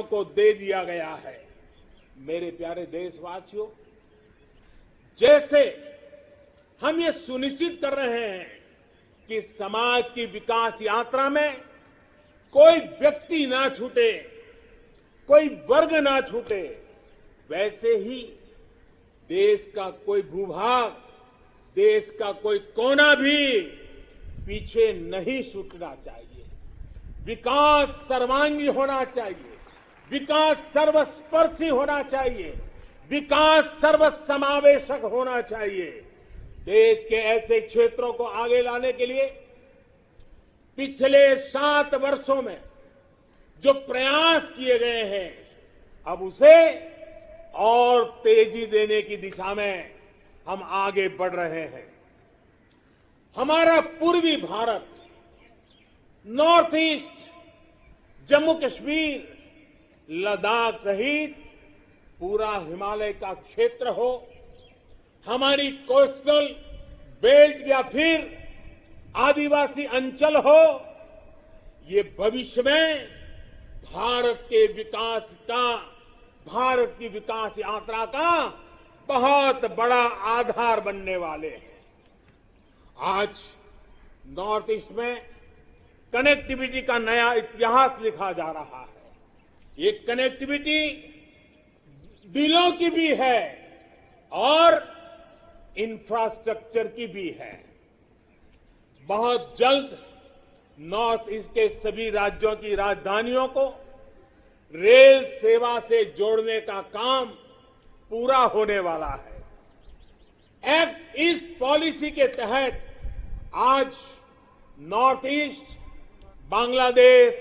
राज्यों को दे दिया गया है। मेरे प्यारे देशवासियों, जैसे हम ये सुनिश्चित कर रहे हैं कि समाज की विकास यात्रा में कोई व्यक्ति ना छूटे, कोई वर्ग ना छूटे, वैसे ही देश का कोई भूभाग, देश का कोई कोना भी पीछे नहीं छूटना चाहिए। विकास सर्वांगी होना चाहिए, विकास सर्वस्पर्शी होना चाहिए, विकास सर्वसमावेशक होना चाहिए। देश के ऐसे क्षेत्रों को आगे लाने के लिए पिछले 7 वर्षों में जो प्रयास किए गए हैं, अब उसे और तेजी देने की दिशा में हम आगे बढ़ रहे हैं। हमारा पूर्वी भारत, नॉर्थ ईस्ट, जम्मू कश्मीर, लद्दाख सहित पूरा हिमालय का क्षेत्र हो, हमारी कोस्टल बेल्ट या फिर आदिवासी अंचल हो, ये भविष्य में भारत के विकास का, भारत की विकास यात्रा का बहुत बड़ा आधार बनने वाले हैं। आज नॉर्थ ईस्ट में कनेक्टिविटी का नया इतिहास लिखा जा रहा है। ये कनेक्टिविटी दिलों की भी है और इंफ्रास्ट्रक्चर की भी है। बहुत जल्द नॉर्थ ईस्ट के सभी राज्यों की राजधानियों को रेल सेवा से जोड़ने का काम पूरा होने वाला है। एक्ट ईस्ट पॉलिसी के तहत आज नॉर्थ ईस्ट बांग्लादेश,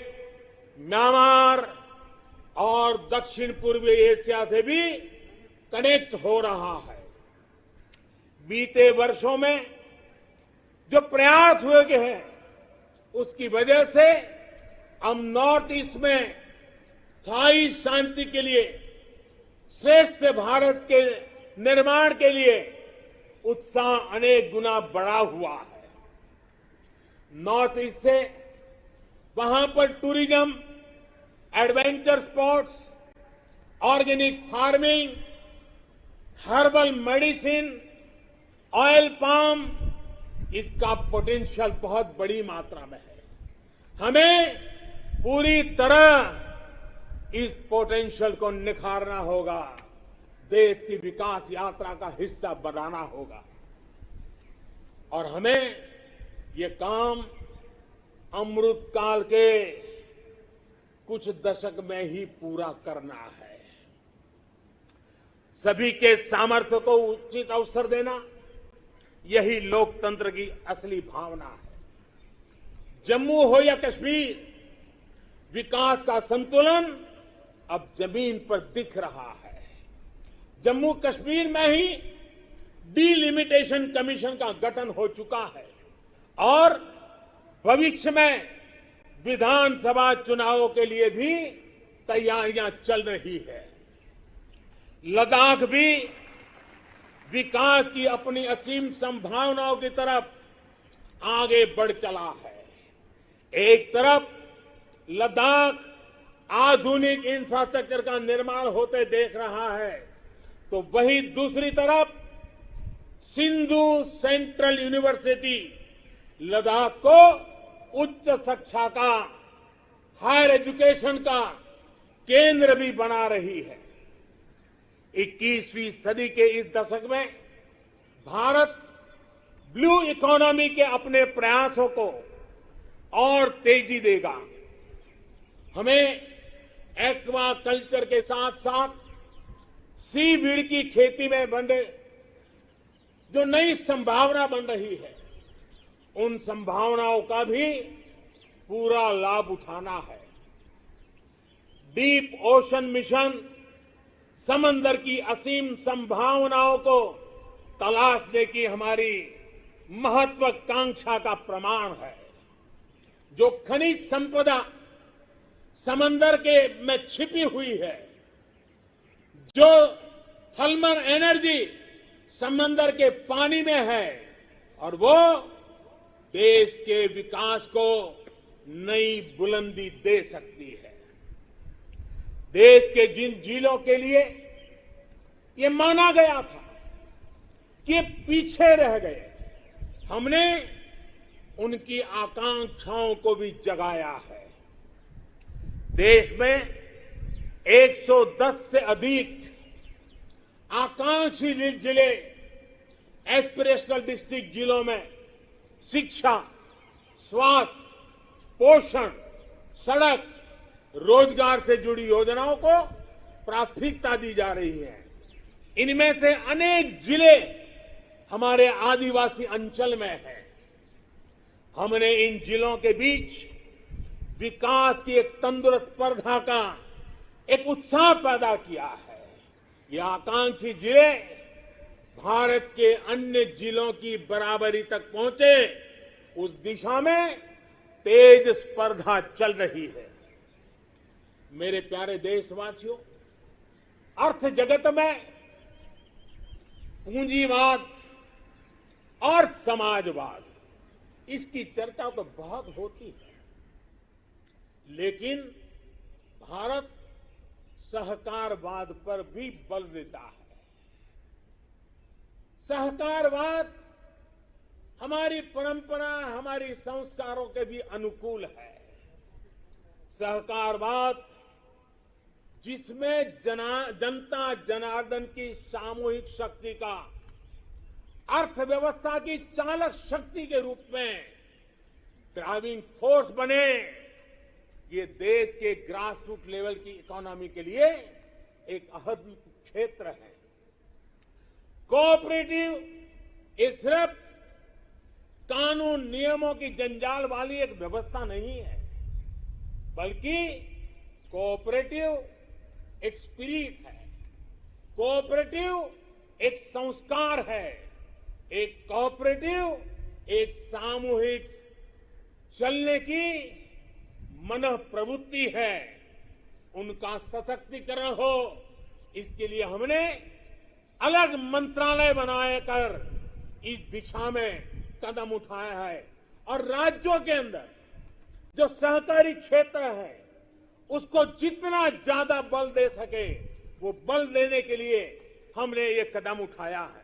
म्यांमार और दक्षिण पूर्वी एशिया से भी कनेक्ट हो रहा है। बीते वर्षों में जो प्रयास हुए हैं, उसकी वजह से हम नॉर्थ ईस्ट में स्थायी शांति के लिए, श्रेष्ठ भारत के निर्माण के लिए उत्साह अनेक गुना बढ़ा हुआ है। नॉर्थ ईस्ट से वहां पर tourism, adventure sports, organic farming, herbal medicine, oil palm, इसका पोटेंशियल बहुत बड़ी मात्रा में है। हमें पूरी तरह इस पोटेंशियल को निखारना होगा, देश की विकास यात्रा का हिस्सा बनाना होगा और हमें ये काम अमृत काल के कुछ दशक में ही पूरा करना है। सभी के सामर्थ्य को उचित अवसर देना, यही लोकतंत्र की असली भावना है। जम्मू हो या कश्मीर, विकास का संतुलन अब जमीन पर दिख रहा है। जम्मू कश्मीर में ही डिलिमिटेशन कमीशन का गठन हो चुका है और भविष्य में विधानसभा चुनावों के लिए भी तैयारियां चल रही है। लद्दाख भी विकास की अपनी असीम संभावनाओं की तरफ आगे बढ़ चला है। एक तरफ लद्दाख आधुनिक इंफ्रास्ट्रक्चर का निर्माण होते देख रहा है, तो वहीं दूसरी तरफ सिंधु सेंट्रल यूनिवर्सिटी लद्दाख को उच्च शिक्षा का, हायर एजुकेशन का केंद्र भी बना रही है। 21वीं सदी के इस दशक में भारत ब्लू इकोनॉमी के अपने प्रयासों को और तेजी देगा। हमें एक्वा कल्चर के साथ साथ सीवीड की खेती में बने जो नई संभावना बन रही है, उन संभावनाओं का भी पूरा लाभ उठाना है। डीप ओशन मिशन समंदर की असीम संभावनाओं को तलाशने की हमारी महत्वाकांक्षा का प्रमाण है। जो खनिज संपदा समंदर के में छिपी हुई है, जो थर्मल एनर्जी समंदर के पानी में है, और वो देश के विकास को नई बुलंदी दे सकती है। देश के जिन जिलों के लिए ये माना गया था कि ये पीछे रह गए, हमने उनकी आकांक्षाओं को भी जगाया है। देश में 110 से अधिक आकांक्षी जिले, एस्पिरेशनल डिस्ट्रिक्ट जिलों में शिक्षा, स्वास्थ्य, पोषण, सड़क, रोजगार से जुड़ी योजनाओं को प्राथमिकता दी जा रही है। इनमें से अनेक जिले हमारे आदिवासी अंचल में हैं। हमने इन जिलों के बीच विकास की एक तंदुरुस्त स्पर्धा का एक उत्साह पैदा किया है। ये आकांक्षी जिले भारत के अन्य जिलों की बराबरी तक पहुंचे, उस दिशा में तेज स्पर्धा चल रही है। मेरे प्यारे देशवासियों, अर्थ जगत में पूंजीवाद और समाजवाद, इसकी चर्चा तो बहुत होती है, लेकिन भारत सहकारवाद पर भी बल देता है। सहकारवाद हमारी परंपरा, हमारी संस्कारों के भी अनुकूल है। सहकारवाद जिसमें जनता जनार्दन की सामूहिक शक्ति का अर्थव्यवस्था की चालक शक्ति के रूप में ड्राइविंग फोर्स बने, ये देश के ग्रास रूट लेवल की इकोनॉमी के लिए एक अहम क्षेत्र है। कोऑपरेटिव ये सिर्फ कानून नियमों की जंजाल वाली एक व्यवस्था नहीं है, बल्कि कोऑपरेटिव एक स्पिरिट है, कोऑपरेटिव एक संस्कार है, एक कोऑपरेटिव एक सामूहिक चलने की मनः प्रवृत्ति है। उनका सशक्तिकरण हो, इसके लिए हमने अलग मंत्रालय बनाकर इस दिशा में कदम उठाया है। और राज्यों के अंदर जो सहकारी क्षेत्र है, उसको जितना ज्यादा बल दे सके, वो बल देने के लिए हमने ये कदम उठाया है।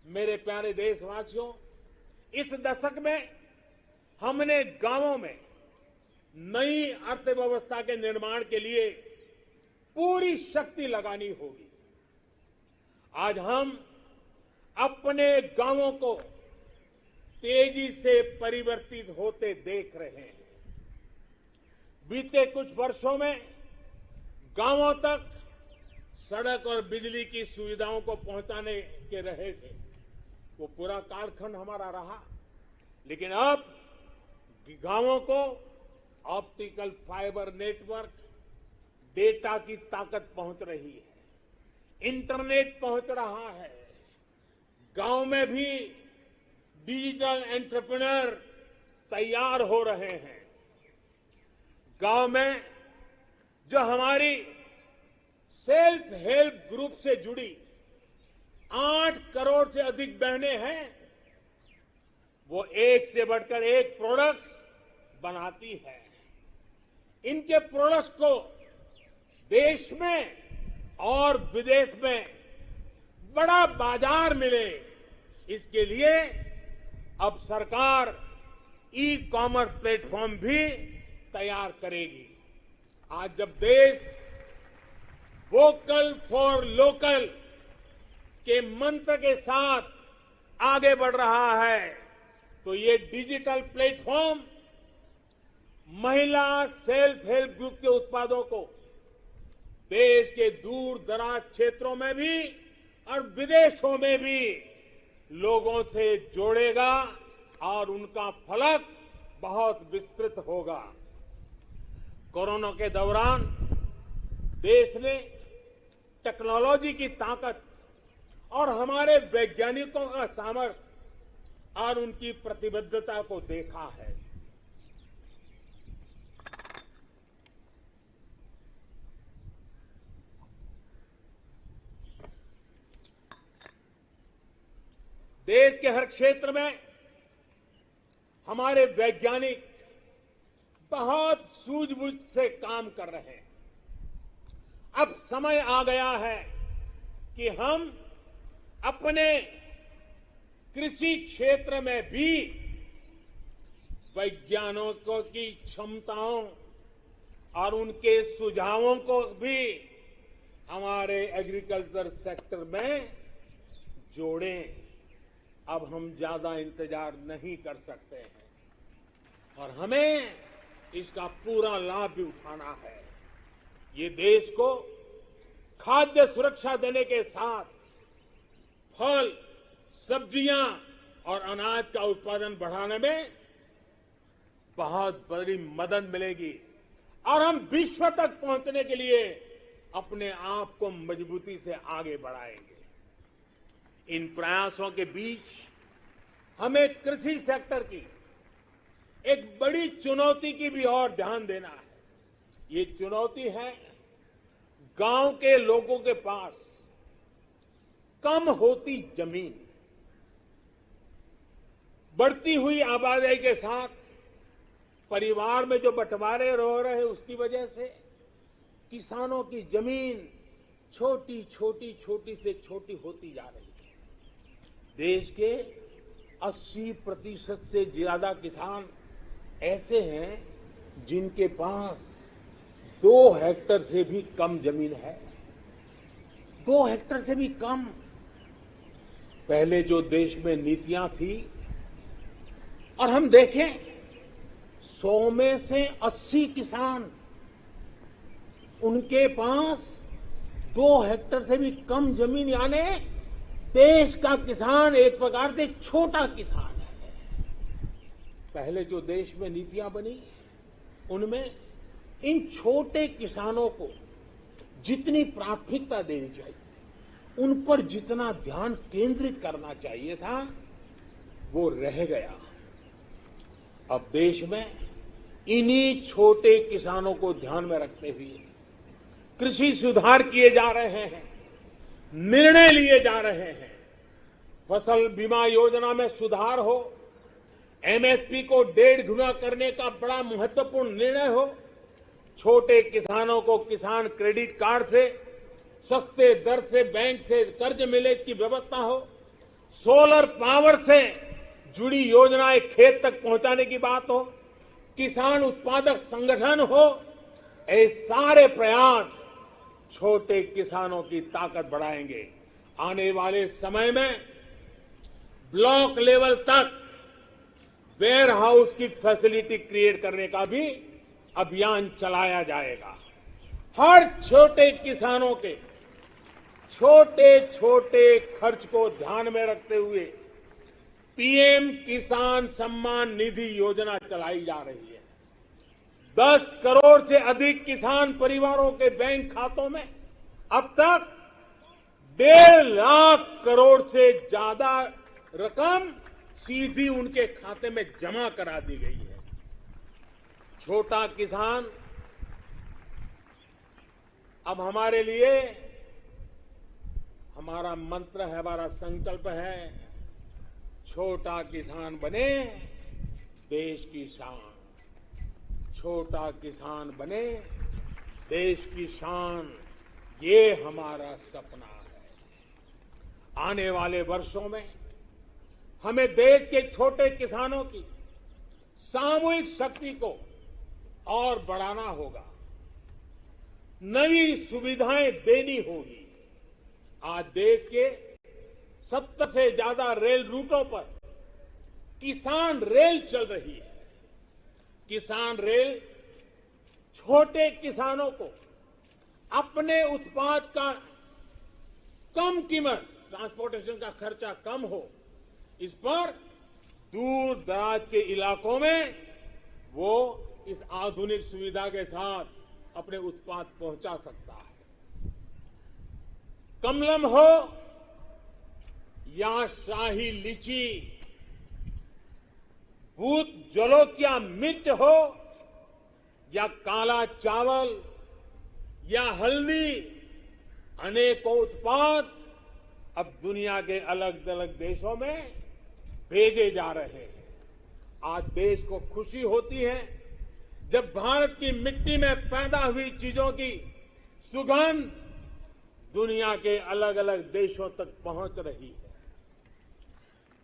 मेरे प्यारे देशवासियों, इस दशक में हमने गांवों में नई अर्थव्यवस्था के निर्माण के लिए पूरी शक्ति लगानी होगी। आज हम अपने गांवों को तेजी से परिवर्तित होते देख रहे हैं। बीते कुछ वर्षों में गांवों तक सड़क और बिजली की सुविधाओं को पहुंचाने के रहे थे, वो पूरा कालखंड हमारा रहा। लेकिन अब गांवों को ऑप्टिकल फाइबर नेटवर्क, डेटा की ताकत पहुंच रही है, इंटरनेट पहुंच रहा है। गांव में भी डिजिटल एंटरप्रेन्योर तैयार हो रहे हैं। गांव में जो हमारी सेल्फ हेल्प ग्रुप से जुड़ी 8 करोड़ से अधिक बहनें हैं, वो एक से बढ़कर एक प्रोडक्ट्स बनाती है। इनके प्रोडक्ट्स को देश में और विदेश में बड़ा बाजार मिले, इसके लिए अब सरकार ई कॉमर्स प्लेटफॉर्म भी तैयार करेगी। आज जब देश वोकल फॉर लोकल के मंत्र के साथ आगे बढ़ रहा है, तो ये डिजिटल प्लेटफॉर्म महिला सेल्फ हेल्प ग्रुप के उत्पादों को देश के दूर दराज क्षेत्रों में भी और विदेशों में भी लोगों से जोड़ेगा और उनका फलक बहुत विस्तृत होगा। कोरोना के दौरान देश ने टेक्नोलॉजी की ताकत और हमारे वैज्ञानिकों का सामर्थ्य और उनकी प्रतिबद्धता को देखा है। देश के हर क्षेत्र में हमारे वैज्ञानिक बहुत सूझबूझ से काम कर रहे हैं। अब समय आ गया है कि हम अपने कृषि क्षेत्र में भी वैज्ञानिकों की क्षमताओं और उनके सुझावों को भी हमारे एग्रीकल्चर सेक्टर में जोड़ें। अब हम ज्यादा इंतजार नहीं कर सकते हैं और हमें इसका पूरा लाभ भी उठाना है। ये देश को खाद्य सुरक्षा देने के साथ फल, सब्जियां और अनाज का उत्पादन बढ़ाने में बहुत बड़ी मदद मिलेगी और हम विश्व तक पहुंचने के लिए अपने आप को मजबूती से आगे बढ़ाएंगे। इन प्रयासों के बीच हमें कृषि सेक्टर की एक बड़ी चुनौती की भी और ध्यान देना है। ये चुनौती है गांव के लोगों के पास कम होती जमीन। बढ़ती हुई आबादी के साथ परिवार में जो बंटवारे हो रहे हैं उसकी वजह से किसानों की जमीन छोटी छोटी से छोटी होती जा रही है। देश के 80% से ज्यादा किसान ऐसे हैं जिनके पास 2 हेक्टेयर से भी कम जमीन है। 2 हेक्टेयर से भी कम। पहले जो देश में नीतियां थी और हम देखें 100 में से 80 किसान उनके पास 2 हेक्टेयर से भी कम जमीन, यानी देश का किसान एक प्रकार से छोटा किसान है। पहले जो देश में नीतियां बनी उनमें इन छोटे किसानों को जितनी प्राथमिकता देनी चाहिए थी, उन पर जितना ध्यान केंद्रित करना चाहिए था, वो रह गया। अब देश में इन्हीं छोटे किसानों को ध्यान में रखते हुए कृषि सुधार किए जा रहे हैं, निर्णय लिए जा रहे हैं। फसल बीमा योजना में सुधार हो, एमएसपी को 1.5 गुना करने का बड़ा महत्वपूर्ण निर्णय हो, छोटे किसानों को किसान क्रेडिट कार्ड से सस्ते दर से बैंक से कर्ज मिले इसकी व्यवस्था हो, सोलर पावर से जुड़ी योजनाएं खेत तक पहुंचाने की बात हो, किसान उत्पादक संगठन हो, ये सारे प्रयास छोटे किसानों की ताकत बढ़ाएंगे। आने वाले समय में ब्लॉक लेवल तक वेयर हाउस की फैसिलिटी क्रिएट करने का भी अभियान चलाया जाएगा। हर छोटे किसानों के छोटे छोटे खर्च को ध्यान में रखते हुए पीएम किसान सम्मान निधि योजना चलाई जा रही है। 10 करोड़ से अधिक किसान परिवारों के बैंक खातों में अब तक 1.5 लाख करोड़ से ज्यादा रकम सीधी उनके खाते में जमा करा दी गई है। छोटा किसान अब हमारे लिए, हमारा मंत्र है, हमारा संकल्प है, छोटा किसान बने देश की शान। छोटा किसान बने देश की शान, ये हमारा सपना है। आने वाले वर्षों में हमें देश के छोटे किसानों की सामूहिक शक्ति को और बढ़ाना होगा, नई सुविधाएं देनी होगी। आज देश के 70 से ज्यादा रेल रूटों पर किसान रेल चल रही है। किसान रेल छोटे किसानों को अपने उत्पाद का कम कीमत, ट्रांसपोर्टेशन का खर्चा कम हो, इस पर दूर दराज के इलाकों में वो इस आधुनिक सुविधा के साथ अपने उत्पाद पहुंचा सकता है। कमलम हो या शाही लीची, भूत जलोकिया मिर्च हो या काला चावल या हल्दी, अनेकों उत्पाद अब दुनिया के अलग अलग देशों में भेजे जा रहे हैं। आज देश को खुशी होती है जब भारत की मिट्टी में पैदा हुई चीजों की सुगंध दुनिया के अलग अलग देशों तक पहुंच रही है।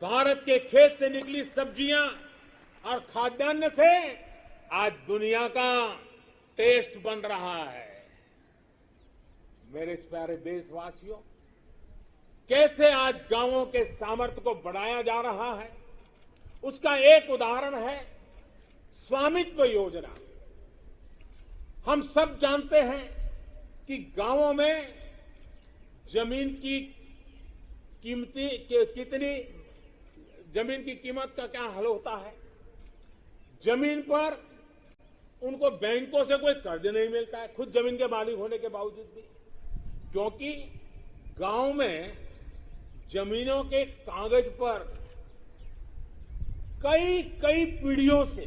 भारत के खेत से निकली सब्जियां और खाद्यान्न से आज दुनिया का टेस्ट बन रहा है। मेरे प्यारे देशवासियों, कैसे आज गांवों के सामर्थ्य को बढ़ाया जा रहा है, उसका एक उदाहरण है स्वामित्व योजना। हम सब जानते हैं कि गांवों में जमीन की कीमत का क्या हल होता है। जमीन पर उनको बैंकों से कोई कर्ज नहीं मिलता है, खुद जमीन के मालिक होने के बावजूद भी, क्योंकि गांव में जमीनों के कागज पर कई कई पीढ़ियों से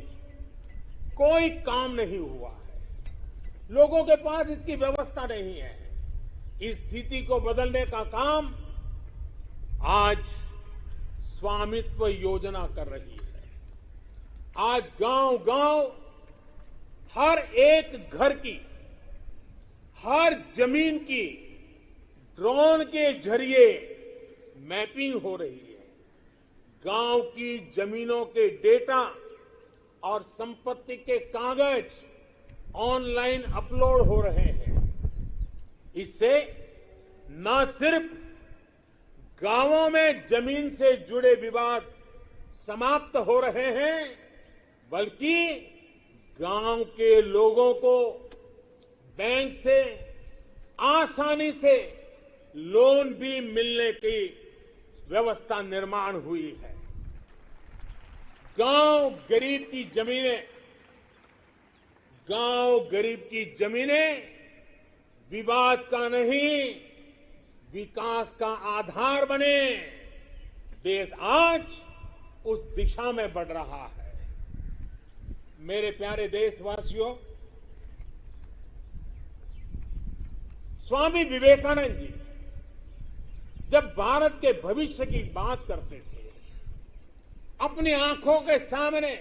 कोई काम नहीं हुआ है। लोगों के पास इसकी व्यवस्था नहीं है। इस स्थिति को बदलने का काम आज स्वामित्व योजना कर रही है। आज गांव-गांव हर एक घर की, हर जमीन की ड्रोन के जरिए मैपिंग हो रही है। गांव की जमीनों के डेटा और संपत्ति के कागज ऑनलाइन अपलोड हो रहे हैं। इससे न सिर्फ गांवों में जमीन से जुड़े विवाद समाप्त हो रहे हैं, बल्कि गांव के लोगों को बैंक से आसानी से लोन भी मिलने की व्यवस्था निर्माण हुई है। गांव गरीब की जमीनें विवाद का नहीं, विकास का आधार बने। देश आज उस दिशा में बढ़ रहा है। मेरे प्यारे देशवासियों, स्वामी विवेकानंद जी जब भारत के भविष्य की बात करते थे, अपनी आंखों के सामने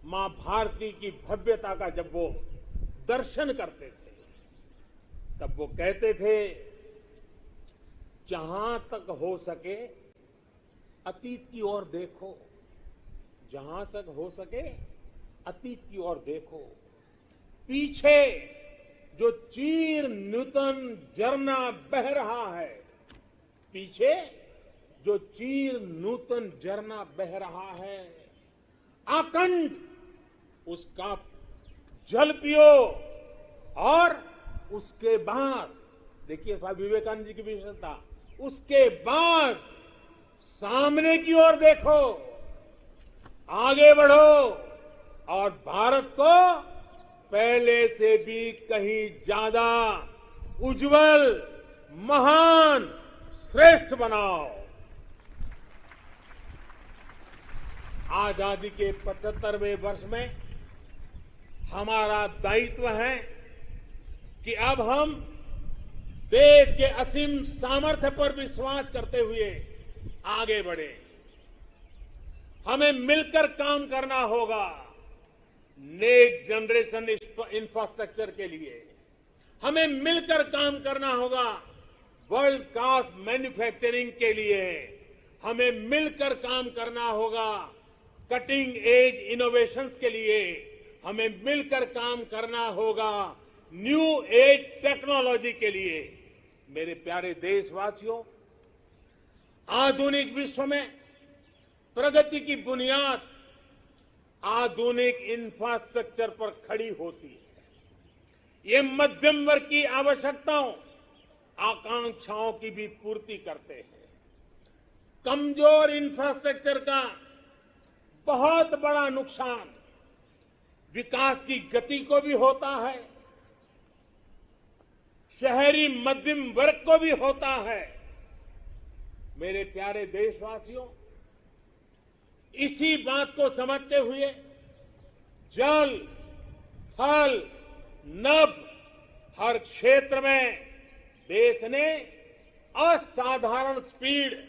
मां भारती की भव्यता का जब वो दर्शन करते थे, तब वो कहते थे, जहां तक हो सके अतीत की ओर देखो, जहां तक हो सके अतीत की ओर देखो। पीछे जो चीर नूतन झरना बह रहा है, पीछे जो चीर नूतन झरना बह रहा है, आकंठ उसका जल पियो। और उसके बाद देखिए स्वामी विवेकानंद जी की विशेषता, उसके बाद सामने की ओर देखो, आगे बढ़ो और भारत को पहले से भी कहीं ज्यादा उज्जवल, महान, श्रेष्ठ बनाओ। आजादी के 75वें वर्ष में हमारा दायित्व है कि अब हम देश के असीम सामर्थ्य पर विश्वास करते हुए आगे बढ़े। हमें मिलकर काम करना होगा नेक्स्ट जनरेशन इंफ्रास्ट्रक्चर के लिए। हमें मिलकर काम करना होगा वर्ल्ड क्लास मैन्युफैक्चरिंग के लिए। हमें मिलकर काम करना होगा कटिंग एज इनोवेशंस के लिए। हमें मिलकर काम करना होगा न्यू एज टेक्नोलॉजी के लिए। मेरे प्यारे देशवासियों, आधुनिक विश्व में प्रगति की बुनियाद आधुनिक इंफ्रास्ट्रक्चर पर खड़ी होती है। ये मध्यम वर्ग की आवश्यकताओं, आकांक्षाओं की भी पूर्ति करते हैं। कमजोर इंफ्रास्ट्रक्चर का बहुत बड़ा नुकसान विकास की गति को भी होता है, शहरी मध्यम वर्ग को भी होता है। मेरे प्यारे देशवासियों, इसी बात को समझते हुए जल, थल, नभ हर क्षेत्र में देश ने असाधारण स्पीड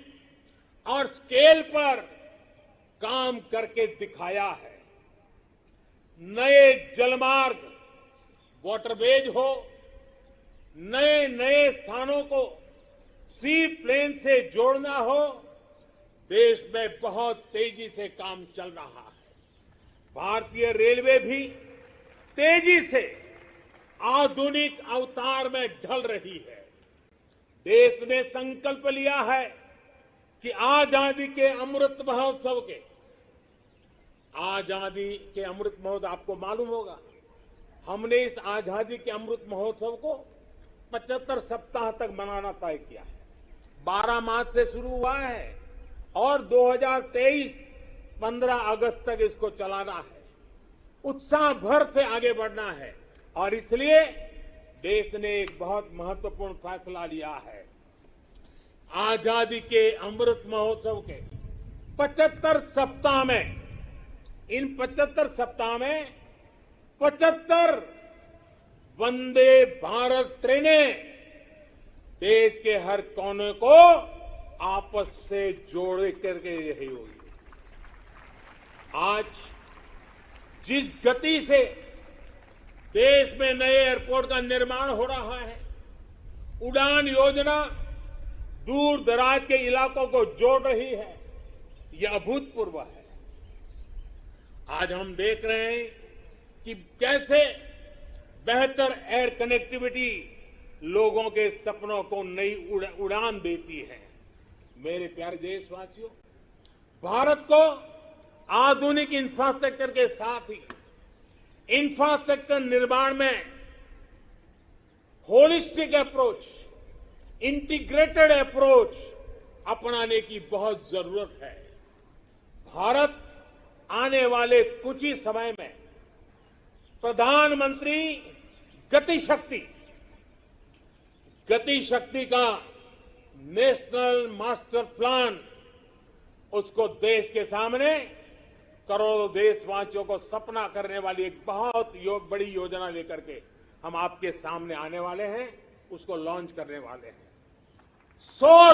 और स्केल पर काम करके दिखाया है। नए जलमार्ग, वाटरवेज हो, नए स्थानों को सी प्लेन से जोड़ना हो, देश में बहुत तेजी से काम चल रहा है। भारतीय रेलवे भी तेजी से आधुनिक अवतार में ढल रही है। देश ने संकल्प लिया है कि आजादी के अमृत महोत्सव आपको मालूम होगा, हमने इस आजादी के अमृत महोत्सव को 75 सप्ताह तक मनाना तय किया है। 12 मार्च से शुरू हुआ है और 2023 15 अगस्त तक इसको चलाना है। उत्साह भर से आगे बढ़ना है और इसलिए देश ने एक बहुत महत्वपूर्ण फैसला लिया है। आजादी के अमृत महोत्सव के 75 सप्ताह में, इन 75 सप्ताह में 75 वंदे भारत ट्रेनें देश के हर कोने को आपस से जोड़ करके रही होगी। आज जिस गति से देश में नए एयरपोर्ट का निर्माण हो रहा है, उड़ान योजना दूर दराज के इलाकों को जोड़ रही है, यह अभूतपूर्व है। आज हम देख रहे हैं कि कैसे बेहतर एयर कनेक्टिविटी लोगों के सपनों को नई उड़ान देती है। मेरे प्यारे देशवासियों, भारत को आधुनिक इंफ्रास्ट्रक्चर के साथ ही इंफ्रास्ट्रक्चर निर्माण में होलिस्टिक अप्रोच, इंटीग्रेटेड अप्रोच अपनाने की बहुत जरूरत है। भारत आने वाले कुछ ही समय में प्रधानमंत्री गति शक्ति का नेशनल मास्टर प्लान, उसको देश के सामने करोड़ों देशवासियों को सपना करने वाली एक बहुत बड़ी योजना लेकर के हम आपके सामने आने वाले हैं, उसको लॉन्च करने वाले हैं। 100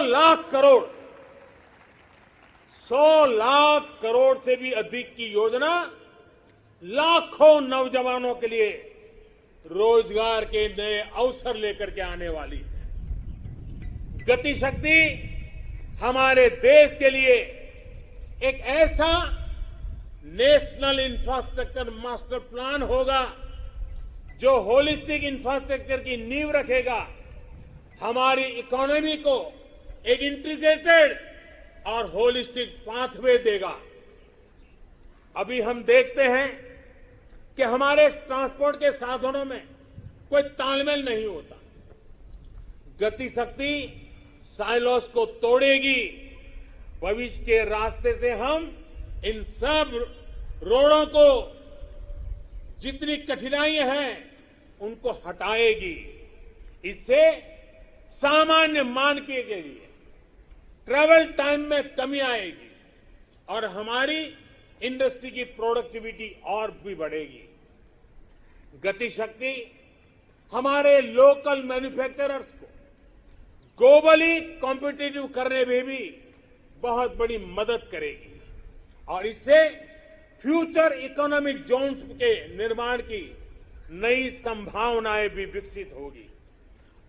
लाख करोड़ से भी अधिक की योजना लाखों नौजवानों के लिए रोजगार के नए अवसर लेकर के आने वाली है। गति शक्ति हमारे देश के लिए एक ऐसा नेशनल इंफ्रास्ट्रक्चर मास्टर प्लान होगा जो होलिस्टिक इंफ्रास्ट्रक्चर की नींव रखेगा, हमारी इकोनॉमी को एक इंटीग्रेटेड और होलिस्टिक पाथवे देगा। अभी हम देखते हैं कि हमारे ट्रांसपोर्ट के साधनों में कोई तालमेल नहीं होता। गति शक्ति साइलोस को तोड़ेगी। भविष्य के रास्ते से हम इन सब रोड़ों को, जितनी कठिनाइयां हैं, उनको हटाएगी। इससे सामान्य मानवीय के लिए ट्रैवल टाइम में कमी आएगी और हमारी इंडस्ट्री की प्रोडक्टिविटी और भी बढ़ेगी। गति शक्ति हमारे लोकल मैन्युफैक्चरर्स को ग्लोबली कॉम्पिटिटिव करने में भी बहुत बड़ी मदद करेगी और इससे फ्यूचर इकोनॉमिक जोन्स के निर्माण की नई संभावनाएं भी विकसित होगी।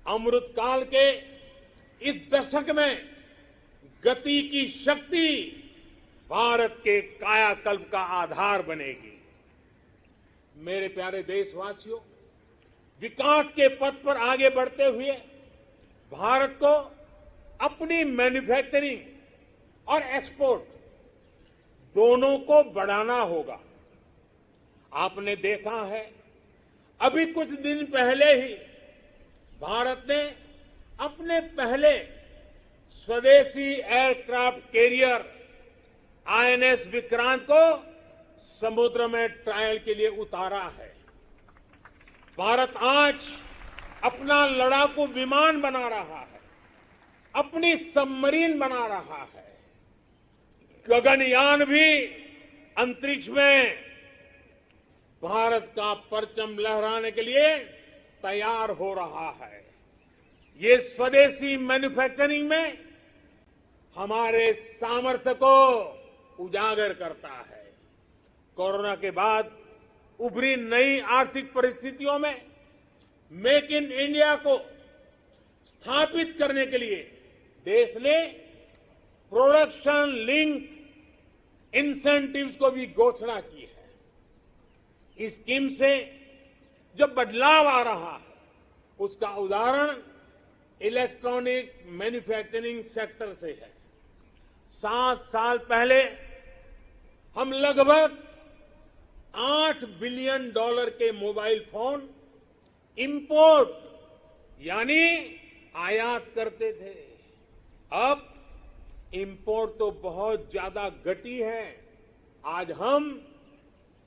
अमृतकाल के इस दशक में गति की शक्ति भारत के कायाकल्प का आधार बनेगी। मेरे प्यारे देशवासियों, विकास के पथ पर आगे बढ़ते हुए भारत को अपनी मैन्युफैक्चरिंग और एक्सपोर्ट दोनों को बढ़ाना होगा। आपने देखा है, अभी कुछ दिन पहले ही भारत ने अपने पहले स्वदेशी एयरक्राफ्ट कैरियर आईएनएस विक्रांत को समुद्र में ट्रायल के लिए उतारा है। भारत आज अपना लड़ाकू विमान बना रहा है, अपनी सबमरीन बना रहा है। गगनयान भी अंतरिक्ष में भारत का परचम लहराने के लिए तैयार हो रहा है। ये स्वदेशी मैन्युफैक्चरिंग में हमारे सामर्थ्य को उजागर करता है। कोरोना के बाद उभरी नई आर्थिक परिस्थितियों में मेक इन इंडिया को स्थापित करने के लिए देश ने प्रोडक्शन लिंक इंसेंटिव्स को भी घोषणा की है। इस स्कीम से जो बदलाव आ रहा है उसका उदाहरण इलेक्ट्रॉनिक मैन्युफैक्चरिंग सेक्टर से है। 7 साल पहले हम लगभग $8 बिलियन के मोबाइल फोन इंपोर्ट यानी आयात करते थे। अब इंपोर्ट तो बहुत ज्यादा घटी है। आज हम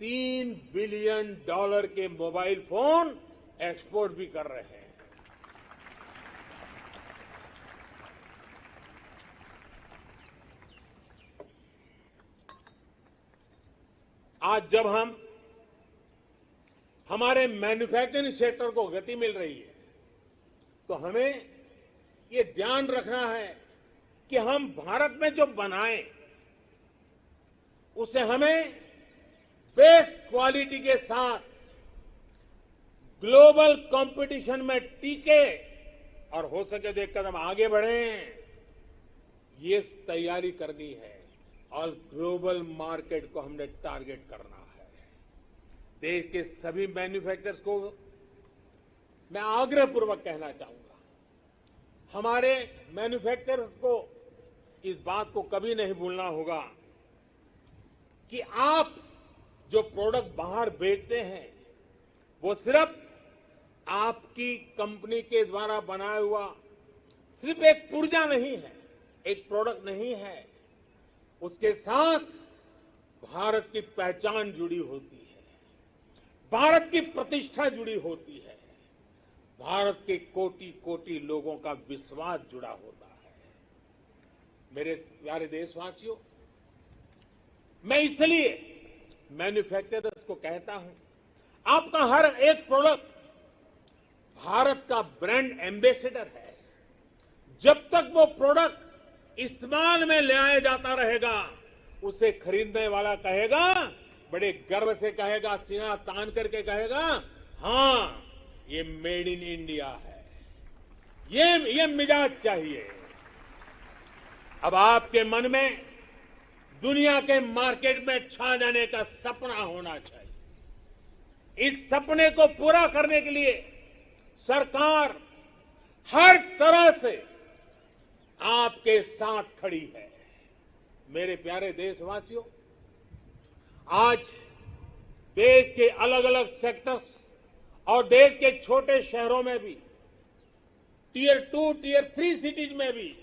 $3 बिलियन के मोबाइल फोन एक्सपोर्ट भी कर रहे हैं। आज जब हमारे मैन्युफैक्चरिंग सेक्टर को गति मिल रही है तो हमें ये ध्यान रखना है कि हम भारत में जो बनाएं उसे हमें बेस्ट क्वालिटी के साथ ग्लोबल कंपटीशन में टिके और हो सके तो एक कदम आगे बढ़ें, ये तैयारी करनी है और ग्लोबल मार्केट को हमने टारगेट करना है। देश के सभी मैन्युफैक्चरर्स को मैं आग्रहपूर्वक कहना चाहूंगा, हमारे मैन्युफैक्चरर्स को इस बात को कभी नहीं भूलना होगा कि आप जो प्रोडक्ट बाहर बेचते हैं वो सिर्फ आपकी कंपनी के द्वारा बनाया हुआ सिर्फ एक पुर्जा नहीं है, एक प्रोडक्ट नहीं है। उसके साथ भारत की पहचान जुड़ी होती है, भारत की प्रतिष्ठा जुड़ी होती है, भारत के कोटि कोटि लोगों का विश्वास जुड़ा होता है। मेरे प्यारे देशवासियों, मैं इसलिए मैन्युफैक्चरर्स को कहता हूं, आपका हर एक प्रोडक्ट भारत का ब्रांड एम्बेसडर है। जब तक वो प्रोडक्ट इस्तेमाल में ले आया जाता रहेगा, उसे खरीदने वाला कहेगा, बड़े गर्व से कहेगा, सीना तान करके कहेगा, हाँ ये मेड इन इंडिया है। ये मिजाज चाहिए। अब आपके मन में दुनिया के मार्केट में छा जाने का सपना होना चाहिए। इस सपने को पूरा करने के लिए सरकार हर तरह से आपके साथ खड़ी है। मेरे प्यारे देशवासियों, आज देश के अलग अलग सेक्टर्स और देश के छोटे शहरों में भी, टियर 2, टियर 3 सिटीज में भी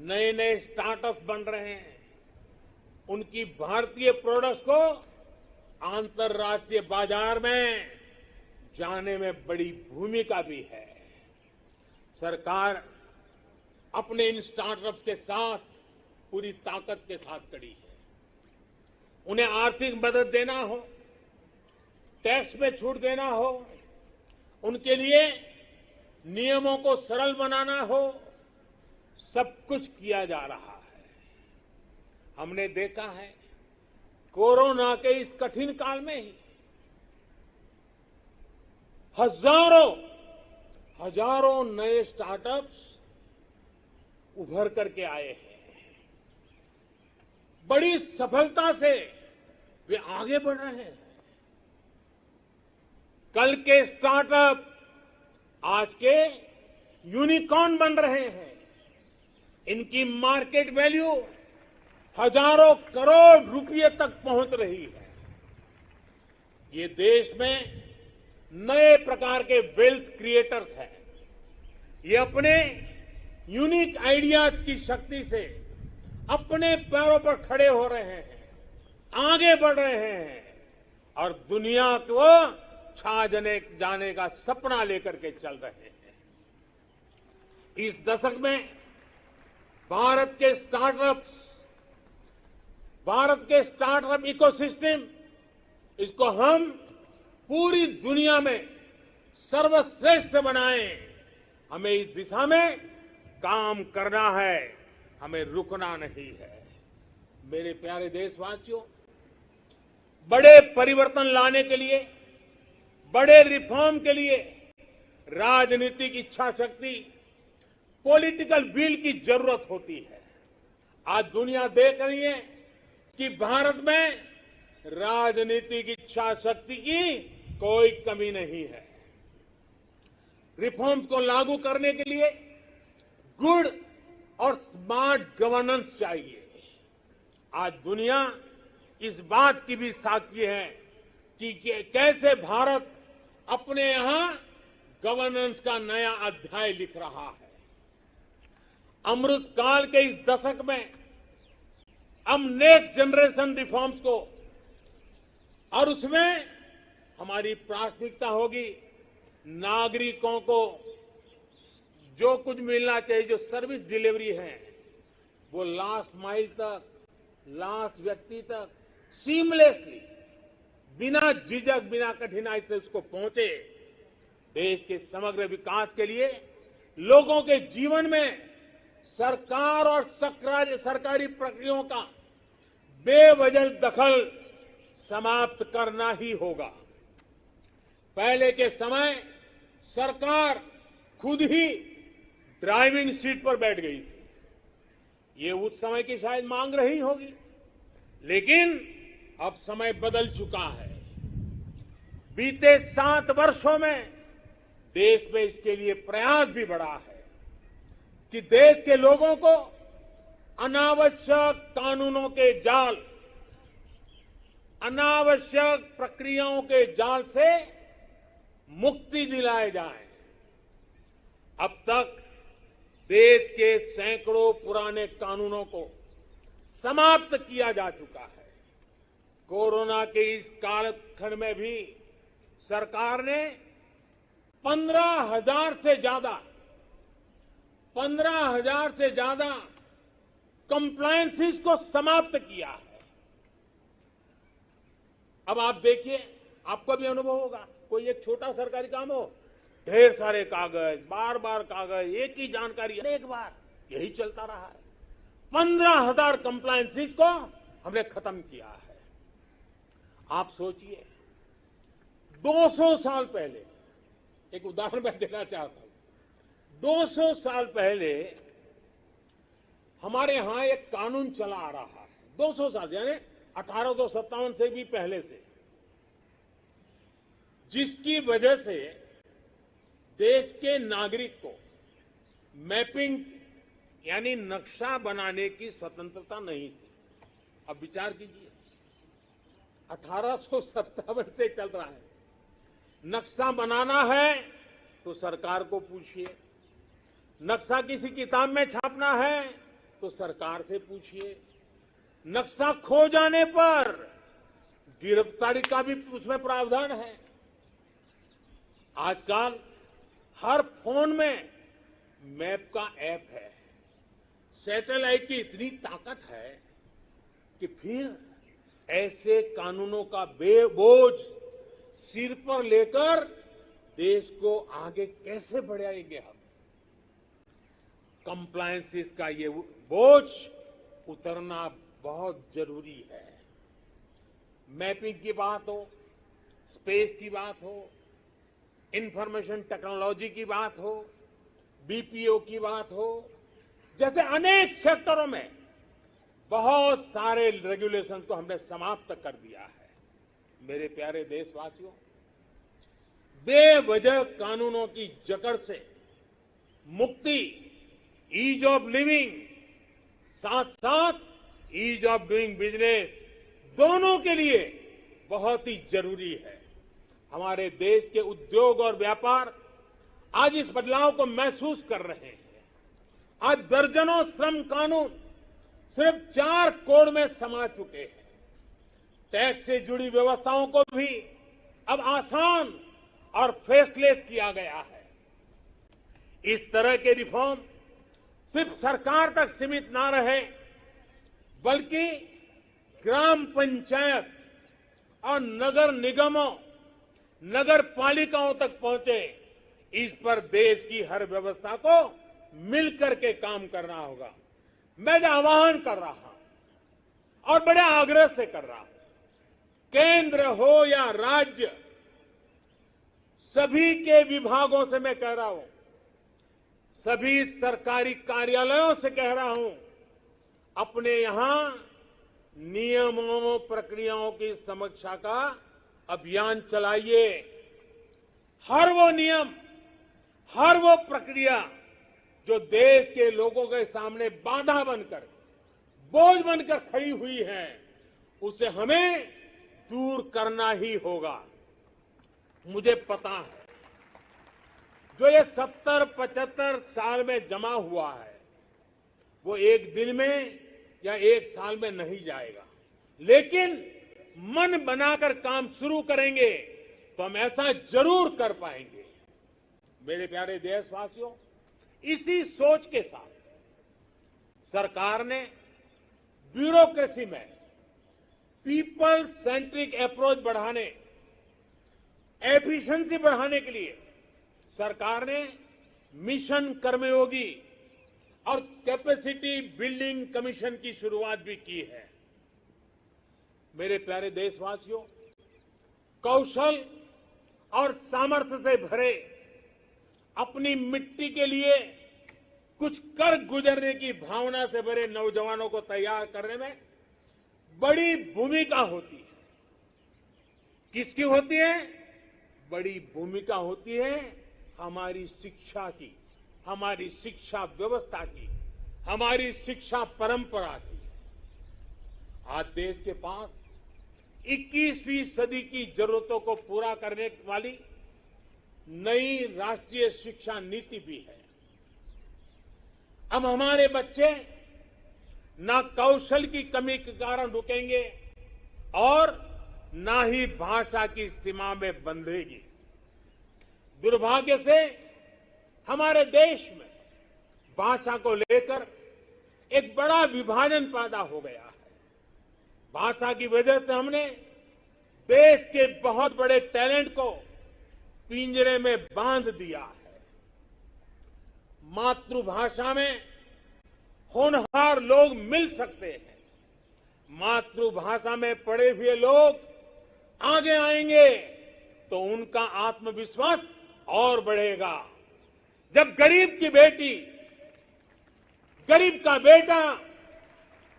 नए नए स्टार्टअप बन रहे हैं। उनकी भारतीय प्रोडक्ट्स को अंतर्राष्ट्रीय बाजार में जाने में बड़ी भूमिका भी है। सरकार अपने इन स्टार्टअप्स के साथ पूरी ताकत के साथ खड़ी है। उन्हें आर्थिक मदद देना हो, टैक्स में छूट देना हो, उनके लिए नियमों को सरल बनाना हो, सब कुछ किया जा रहा है। हमने देखा है कोरोना के इस कठिन काल में ही हजारों नए स्टार्टअप्स उभर करके आए हैं। बड़ी सफलता से वे आगे बढ़ रहे हैं। कल के स्टार्टअप आज के यूनिकॉर्न बन रहे हैं। इनकी मार्केट वैल्यू हजारों करोड़ रुपए तक पहुंच रही है। ये देश में नए प्रकार के वेल्थ क्रिएटर्स हैं। ये अपने यूनिक आइडियाज की शक्ति से अपने पैरों पर खड़े हो रहे हैं, आगे बढ़ रहे हैं और दुनिया को छा जाने का सपना लेकर के चल रहे हैं। इस दशक में भारत के स्टार्टअप इकोसिस्टम, इसको हम पूरी दुनिया में सर्वश्रेष्ठ बनाएं। हमें इस दिशा में काम करना है, हमें रुकना नहीं है। मेरे प्यारे देशवासियों, बड़े परिवर्तन लाने के लिए, बड़े रिफॉर्म के लिए राजनीतिक इच्छा शक्ति पॉलिटिकल विल की जरूरत होती है। आज दुनिया देख रही है कि भारत में राजनीतिक इच्छा शक्ति की कोई कमी नहीं है। रिफॉर्म्स को लागू करने के लिए गुड और स्मार्ट गवर्नेंस चाहिए। आज दुनिया इस बात की भी साक्षी है कि कैसे भारत अपने यहां गवर्नेंस का नया अध्याय लिख रहा है। अमृत काल के इस दशक में हम नेक्स्ट जनरेशन रिफॉर्म्स को, और उसमें हमारी प्राथमिकता होगी नागरिकों को जो कुछ मिलना चाहिए, जो सर्विस डिलीवरी है वो लास्ट माइल तक, लास्ट व्यक्ति तक सीमलेसली, बिना झिझक, बिना कठिनाई से उसको पहुंचे। देश के समग्र विकास के लिए लोगों के जीवन में सरकार और सरकारी प्रक्रियाओं का बेवजह दखल समाप्त करना ही होगा। पहले के समय सरकार खुद ही ड्राइविंग सीट पर बैठ गई थी। ये उस समय की शायद मांग रही होगी, लेकिन अब समय बदल चुका है। बीते 7 वर्षों में देश में इसके लिए प्रयास भी बढ़ा है कि देश के लोगों को अनावश्यक कानूनों के जाल, अनावश्यक प्रक्रियाओं के जाल से मुक्ति दिलाए जाए। अब तक देश के सैकड़ों पुराने कानूनों को समाप्त किया जा चुका है। कोरोना के इस कालखंड में भी सरकार ने 15,000 से ज्यादा कंप्लायंसेस को समाप्त किया है। अब आप देखिए, आपको भी अनुभव होगा, कोई एक छोटा सरकारी काम हो, ढेर सारे कागज, बार बार कागज, एक ही जानकारी अनेक बार, यही चलता रहा है। 15,000 कंप्लायंसेस को हमने खत्म किया है। आप सोचिए, 200 साल पहले, एक उदाहरण मैं देना चाहता हूं, 200 साल पहले हमारे यहां एक कानून चला आ रहा है। 200 साल यानी 1857 से भी पहले से, जिसकी वजह से देश के नागरिक को मैपिंग यानी नक्शा बनाने की स्वतंत्रता नहीं थी। अब विचार कीजिए, 1857 से चल रहा है। नक्शा बनाना है तो सरकार को पूछिए, नक्शा किसी किताब में छापना है तो सरकार से पूछिए, नक्शा खो जाने पर गिरफ्तारी का भी उसमें प्रावधान है। आजकल हर फोन में मैप का ऐप है। सैटेलाइट की इतनी ताकत है कि फिर ऐसे कानूनों का बोझ सिर पर लेकर देश को आगे कैसे बढ़ाएंगे हम। कंप्लायंसेस का ये बोझ उतरना बहुत जरूरी है। मैपिंग की बात हो, स्पेस की बात हो, इंफॉर्मेशन टेक्नोलॉजी की बात हो, बीपीओ की बात हो, जैसे अनेक सेक्टरों में बहुत सारे रेगुलेशंस को हमने समाप्त कर दिया है। मेरे प्यारे देशवासियों, बेवजह कानूनों की जकड़ से मुक्ति, ईज ऑफ लिविंग, साथ साथ ईज ऑफ डूइंग बिजनेस, दोनों के लिए बहुत ही जरूरी है। हमारे देश के उद्योग और व्यापार आज इस बदलाव को महसूस कर रहे हैं। आज दर्जनों श्रम कानून सिर्फ 4 कोड में समा चुके हैं। टैक्स से जुड़ी व्यवस्थाओं को भी अब आसान और फेसलेस किया गया है। इस तरह के रिफॉर्म सिर्फ सरकार तक सीमित ना रहे, बल्कि ग्राम पंचायत और नगर निगमों, नगर पालिकाओं तक पहुंचे। इस पर देश की हर व्यवस्था को मिलकर के काम करना होगा। मैं जो आह्वान कर रहा हूं और बड़े आग्रह से कर रहा हूं, केंद्र हो या राज्य, सभी के विभागों से मैं कह रहा हूं, सभी सरकारी कार्यालयों से कह रहा हूं, अपने यहां नियमों प्रक्रियाओं की समीक्षा का अभियान चलाइए। हर वो नियम, हर वो प्रक्रिया जो देश के लोगों के सामने बाधा बनकर, बोझ बनकर खड़ी हुई है, उसे हमें दूर करना ही होगा। मुझे पता है जो ये 70-75 साल में जमा हुआ है वो एक दिन में या एक साल में नहीं जाएगा, लेकिन मन बनाकर काम शुरू करेंगे तो हम ऐसा जरूर कर पाएंगे। मेरे प्यारे देशवासियों, इसी सोच के साथ सरकार ने ब्यूरोक्रेसी में पीपल सेंट्रिक अप्रोच बढ़ाने, एफिशिएंसी बढ़ाने के लिए सरकार ने मिशन कर्मयोगी और कैपेसिटी बिल्डिंग कमीशन की शुरुआत भी की है। मेरे प्यारे देशवासियों, कौशल और सामर्थ्य से भरे अपनी मिट्टी के लिए कुछ कर गुजरने की भावना से भरे नौजवानों को तैयार करने में बड़ी भूमिका होती है। किसकी होती है? बड़ी भूमिका होती है हमारी शिक्षा की, हमारी शिक्षा व्यवस्था की, हमारी शिक्षा परंपरा की। आज देश के पास 21वीं सदी की जरूरतों को पूरा करने वाली नई राष्ट्रीय शिक्षा नीति भी है। अब हमारे बच्चे ना कौशल की कमी के कारण रुकेंगे और ना ही भाषा की सीमा में बंधेगी। दुर्भाग्य से हमारे देश में भाषा को लेकर एक बड़ा विभाजन पैदा हो गया है। भाषा की वजह से हमने देश के बहुत बड़े टैलेंट को पिंजरे में बांध दिया है। मातृभाषा में होनहार लोग मिल सकते हैं, मातृभाषा में पढ़े हुए लोग आगे आएंगे तो उनका आत्मविश्वास और बढ़ेगा। जब गरीब की बेटी, गरीब का बेटा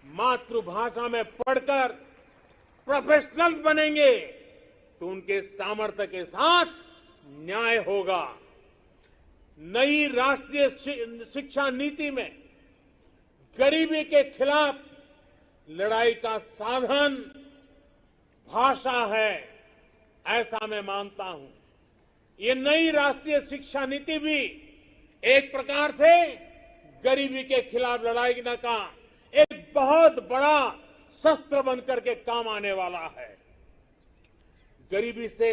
मातृभाषा में पढ़कर प्रोफेशनल बनेंगे तो उनके सामर्थ्य के साथ न्याय होगा। नई राष्ट्रीय शिक्षा नीति में गरीबी के खिलाफ लड़ाई का साधन भाषा है, ऐसा मैं मानता हूं। ये नई राष्ट्रीय शिक्षा नीति भी एक प्रकार से गरीबी के खिलाफ लड़ाई का एक बहुत बड़ा शस्त्र बनकर के काम आने वाला है। गरीबी से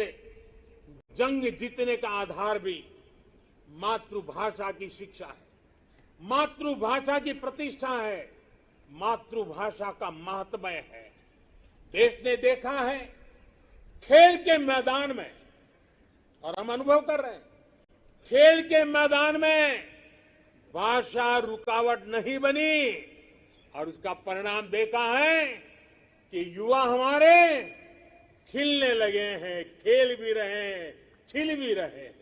जंग जीतने का आधार भी मातृभाषा की शिक्षा है, मातृभाषा की प्रतिष्ठा है, मातृभाषा का महात्म्य है। देश ने देखा है खेल के मैदान में, और हम अनुभव कर रहे हैं, खेल के मैदान में भाषा रुकावट नहीं बनी और उसका परिणाम देखा है कि युवा हमारे खिलने लगे हैं, खेल भी रहे हैं, खिल भी रहे हैं।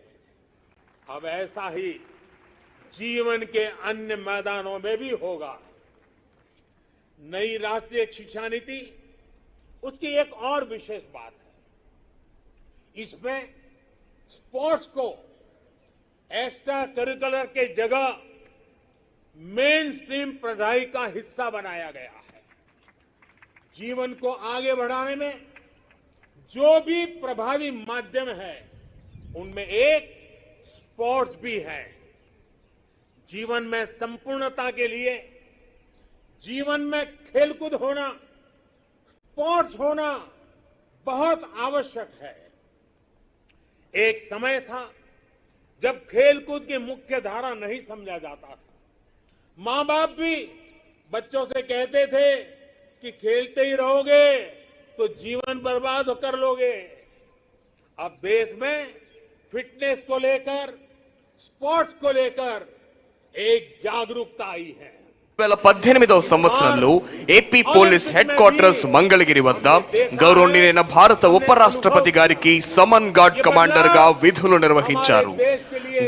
अब ऐसा ही जीवन के अन्य मैदानों में भी होगा। नई राष्ट्रीय शिक्षा नीति, उसकी एक और विशेष बात है, इसमें स्पोर्ट्स को एक्स्ट्रा करिकुलर के जगह मेन स्ट्रीम पढ़ाई का हिस्सा बनाया गया है। जीवन को आगे बढ़ाने में जो भी प्रभावी माध्यम है उनमें एक स्पोर्ट्स भी है। जीवन में संपूर्णता के लिए जीवन में खेलकूद होना, स्पोर्ट्स होना बहुत आवश्यक है। एक समय था जब खेलकूद की मुख्य धारा नहीं समझा जाता था। मां बाप भी बच्चों से कहते थे कि खेलते ही रहोगे तो जीवन बर्बाद कर लोगे। अब देश में फिटनेस को लेकर, स्पोर्ट्स को लेकर एक जागरूकता आई है। 2018వ సంవత్సరంలో AP police head quarters Mangalagiri వద్ద గౌరవనీయులైన భారత ఉపరాష్ట్రపతి గారికి సమన్ గార్డ్ కమాండర్ గా విధులు నిర్వహించారు.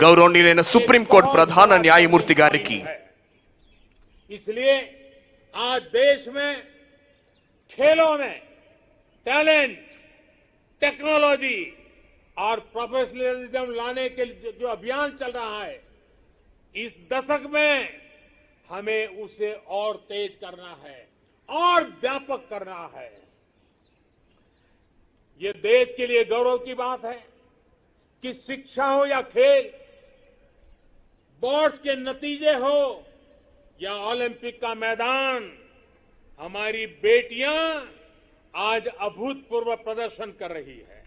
గౌరవనీయులైన సుప్రీంకోర్టు ప్రధాన న్యాయమూర్తి గారికి इसलिए आज देश में खेलों में टैलेंट, टेक्नोलॉजी और प्रोफेशनलिज्म लाने के जो अभियान चल रहा है, इस दशक में हमें उसे और तेज करना है और व्यापक करना है। ये देश के लिए गौरव की बात है कि शिक्षा हो या खेल, बोर्ड्स के नतीजे हो या ओलंपिक का मैदान, हमारी बेटियां आज अभूतपूर्व प्रदर्शन कर रही है।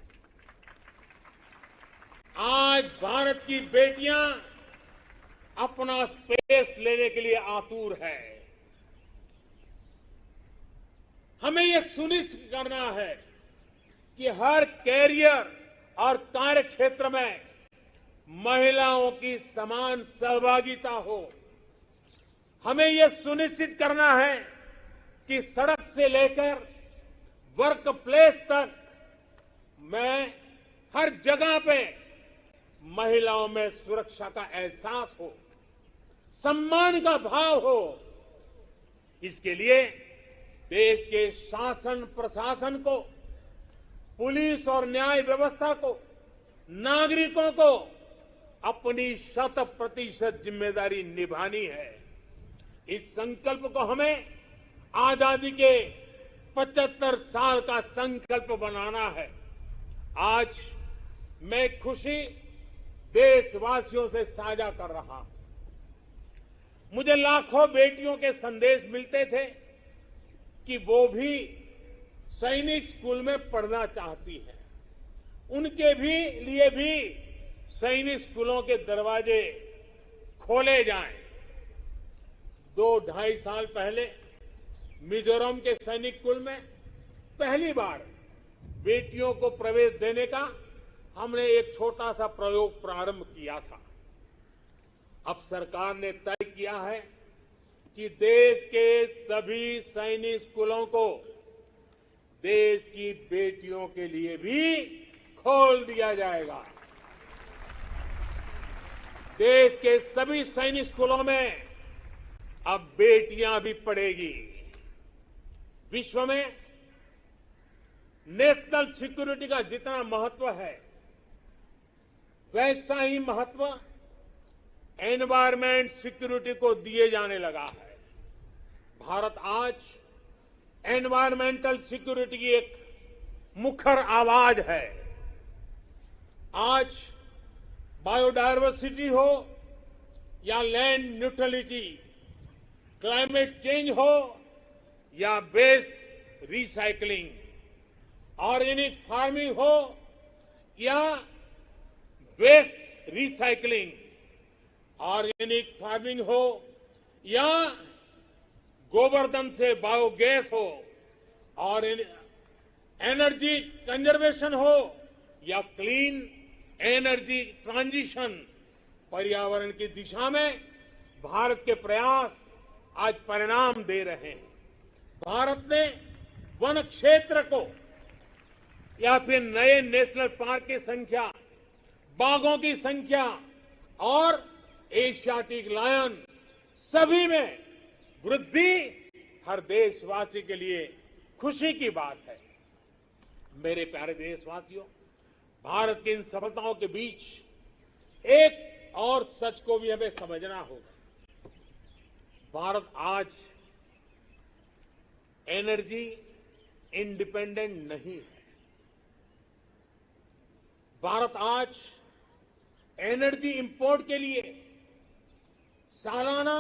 आज भारत की बेटियां अपना स्पेस लेने के लिए आतुर है। हमें यह सुनिश्चित करना है कि हर कैरियर और कार्य क्षेत्र में महिलाओं की समान सहभागिता हो। हमें यह सुनिश्चित करना है कि सड़क से लेकर वर्क प्लेस तक में हर जगह पे महिलाओं में सुरक्षा का एहसास हो, सम्मान का भाव हो। इसके लिए देश के शासन प्रशासन को, पुलिस और न्याय व्यवस्था को, नागरिकों को अपनी 100% जिम्मेदारी निभानी है। इस संकल्प को हमें आजादी के 75 साल का संकल्प बनाना है। आज मैं खुशी देशवासियों से साझा कर रहा हूं। मुझे लाखों बेटियों के संदेश मिलते थे कि वो भी सैनिक स्कूल में पढ़ना चाहती हैं। उनके लिए भी सैनिक स्कूलों के दरवाजे खोले जाएं। 2-2.5 साल पहले मिजोरम के सैनिक स्कूल में पहली बार बेटियों को प्रवेश देने का हमने एक छोटा सा प्रयोग प्रारंभ किया था। अब सरकार ने तय किया है कि देश के सभी सैनिक स्कूलों को देश की बेटियों के लिए भी खोल दिया जाएगा। देश के सभी सैनिक स्कूलों में अब बेटियां भी पढ़ेगी। विश्व में नेशनल सिक्योरिटी का जितना महत्व है, वैसा ही महत्व एनवायरमेंट सिक्योरिटी को दिए जाने लगा है। भारत आज एनवायरमेंटल सिक्योरिटी की एक मुखर आवाज है। आज बायोडायवर्सिटी हो या लैंड न्यूट्रलिटी, क्लाइमेट चेंज हो या वेस्ट रिसाइकलिंग, ऑर्गेनिक फार्मिंग हो या वेस्ट रिसाइकलिंग, ऑर्गेनिक फार्मिंग हो या गोबर्धन से बायोगैस हो, और एनर्जी कंजर्वेशन हो या क्लीन एनर्जी ट्रांजिशन, पर्यावरण की दिशा में भारत के प्रयास आज परिणाम दे रहे हैं। भारत ने वन क्षेत्र को या फिर नए नेशनल पार्क की संख्या, बाघों की संख्या और एशियाटिक लायन सभी में वृद्धि हर देशवासी के लिए खुशी की बात है। मेरे प्यारे देशवासियों, भारत की इन सफलताओं के बीच एक और सच को भी हमें समझना होगा। भारत आज एनर्जी इंडिपेंडेंट नहीं है। भारत आज एनर्जी इंपोर्ट के लिए सालाना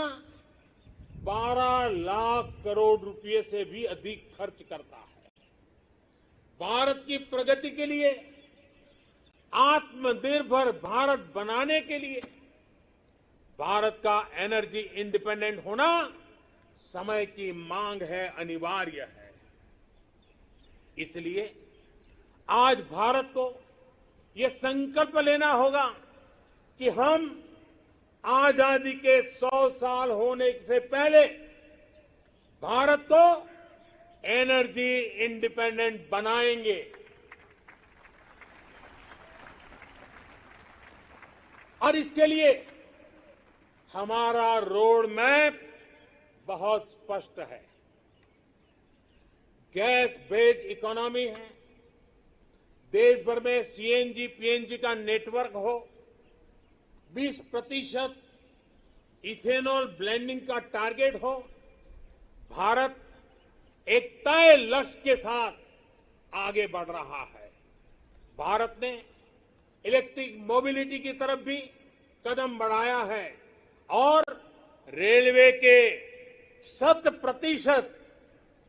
12 लाख करोड़ रुपए से भी अधिक खर्च करता है। भारत की प्रगति के लिए, आत्मनिर्भर भारत बनाने के लिए भारत का एनर्जी इंडिपेंडेंट होना समय की मांग है, अनिवार्य है। इसलिए आज भारत को यह संकल्प लेना होगा कि हम आजादी के 100 साल होने से पहले भारत को एनर्जी इंडिपेंडेंट बनाएंगे। और इसके लिए हमारा रोड मैप बहुत स्पष्ट है। गैस बेस्ड इकोनॉमी है, देश भर में सीएनजी पीएनजी का नेटवर्क हो, 20% इथेनॉल ब्लेंडिंग का टारगेट हो। भारत एक तय लक्ष्य के साथ आगे बढ़ रहा है। भारत ने इलेक्ट्रिक मोबिलिटी की तरफ भी कदम बढ़ाया है और रेलवे के 100%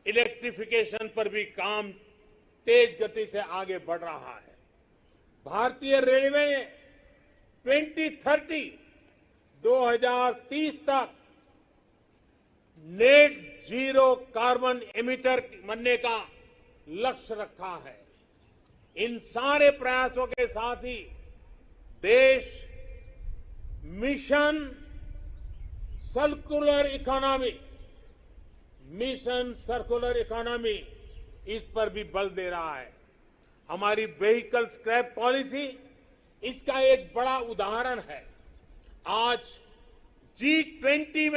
इलेक्ट्रिफिकेशन पर भी काम तेज गति से आगे बढ़ रहा है। भारतीय रेलवे ने 2030 तक नेट जीरो कार्बन एमिटर बनने का लक्ष्य रखा है। इन सारे प्रयासों के साथ ही देश मिशन सर्कुलर इकोनॉमी इस पर भी बल दे रहा है। हमारी व्हीकल स्क्रैप पॉलिसी इसका एक बड़ा उदाहरण है। आज G20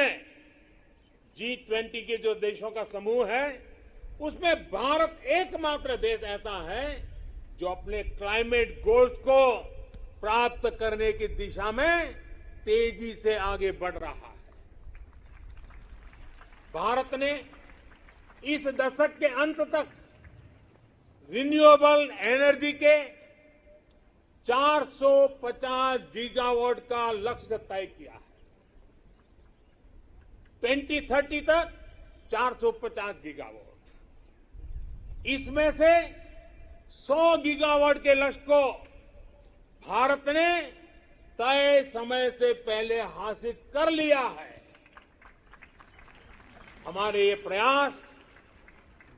के जो देशों का समूह है, उसमें भारत एकमात्र देश ऐसा है जो अपने क्लाइमेट गोल्स को प्राप्त करने की दिशा में तेजी से आगे बढ़ रहा है। भारत ने इस दशक के अंत तक रिन्यूएबल एनर्जी के 450 गीगावाट का लक्ष्य तय किया है। 2030 तक 450 गीगावाट। इसमें से 100 गीगावाट के लक्ष्य को भारत ने तय समय से पहले हासिल कर लिया है। हमारे ये प्रयास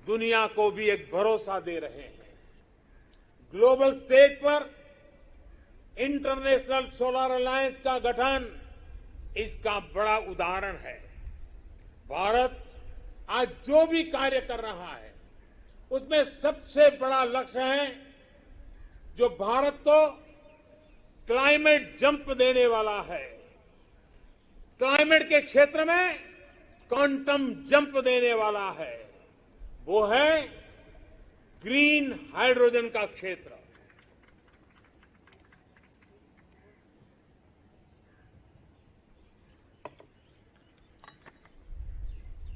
दुनिया को भी एक भरोसा दे रहे हैं। ग्लोबल स्टेज पर इंटरनेशनल सोलर अलायंस का गठन इसका बड़ा उदाहरण है। भारत आज जो भी कार्य कर रहा है, उसमें सबसे बड़ा लक्ष्य है जो भारत को क्लाइमेट जंप देने वाला है। क्लाइमेट के क्षेत्र में क्वांटम जंप देने वाला है, वो है ग्रीन हाइड्रोजन का क्षेत्र।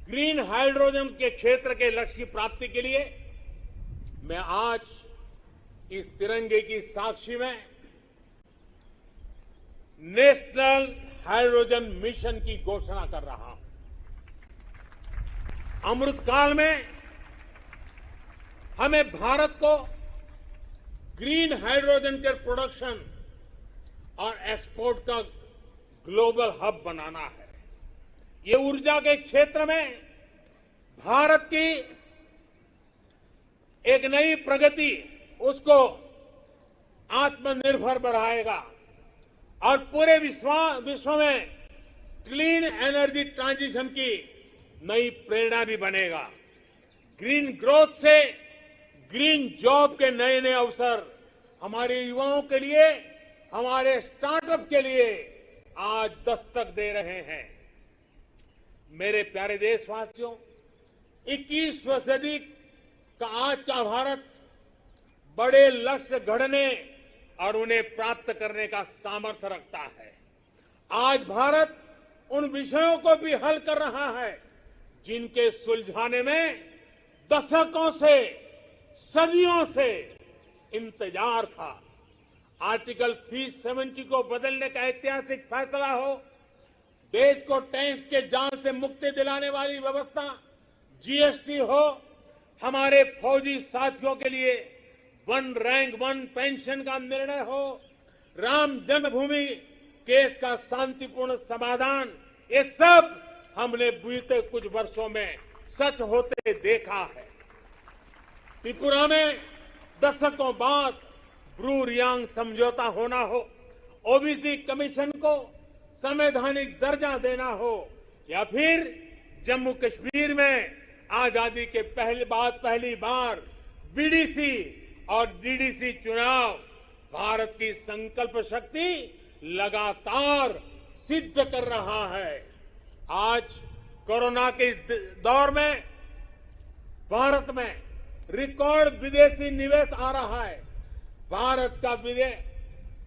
ग्रीन हाइड्रोजन के क्षेत्र के लक्ष्य की प्राप्ति के लिए मैं आज इस तिरंगे की साक्षी में नेशनल हाइड्रोजन मिशन की घोषणा कर रहा हूं। अमृतकाल में हमें भारत को ग्रीन हाइड्रोजन के प्रोडक्शन और एक्सपोर्ट का ग्लोबल हब बनाना है। ये ऊर्जा के क्षेत्र में भारत की एक नई प्रगति उसको आत्मनिर्भर बढ़ाएगा और पूरे विश्व में क्लीन एनर्जी ट्रांजिशन की नई प्रेरणा भी बनेगा। ग्रीन ग्रोथ से ग्रीन जॉब के नए नए अवसर हमारे युवाओं के लिए, हमारे स्टार्टअप के लिए आज दस्तक दे रहे हैं। मेरे प्यारे देशवासियों, 21वीं सदी का आज का भारत बड़े लक्ष्य गढ़ने और उन्हें प्राप्त करने का सामर्थ्य रखता है। आज भारत उन विषयों को भी हल कर रहा है जिनके सुलझाने में दशकों से, सदियों से इंतजार था। आर्टिकल 370 को बदलने का ऐतिहासिक फैसला हो, देश को टैक्स के जाल से मुक्ति दिलाने वाली व्यवस्था, जीएसटी हो, हमारे फौजी साथियों के लिए वन रैंक वन पेंशन का निर्णय हो, राम जन्मभूमि केस का शांतिपूर्ण समाधान, ये सब हमने बीते कुछ वर्षों में सच होते देखा है। त्रिपुरा में दशकों बाद ब्रू रियांग समझौता होना हो, ओबीसी कमीशन को संवैधानिक दर्जा देना हो, या फिर जम्मू कश्मीर में आजादी के पहली बार बीडीसी और डीडीसी चुनाव, भारत की संकल्प शक्ति लगातार सिद्ध कर रहा है। आज कोरोना के इस दौर में भारत में रिकॉर्ड विदेशी निवेश आ रहा है। भारत का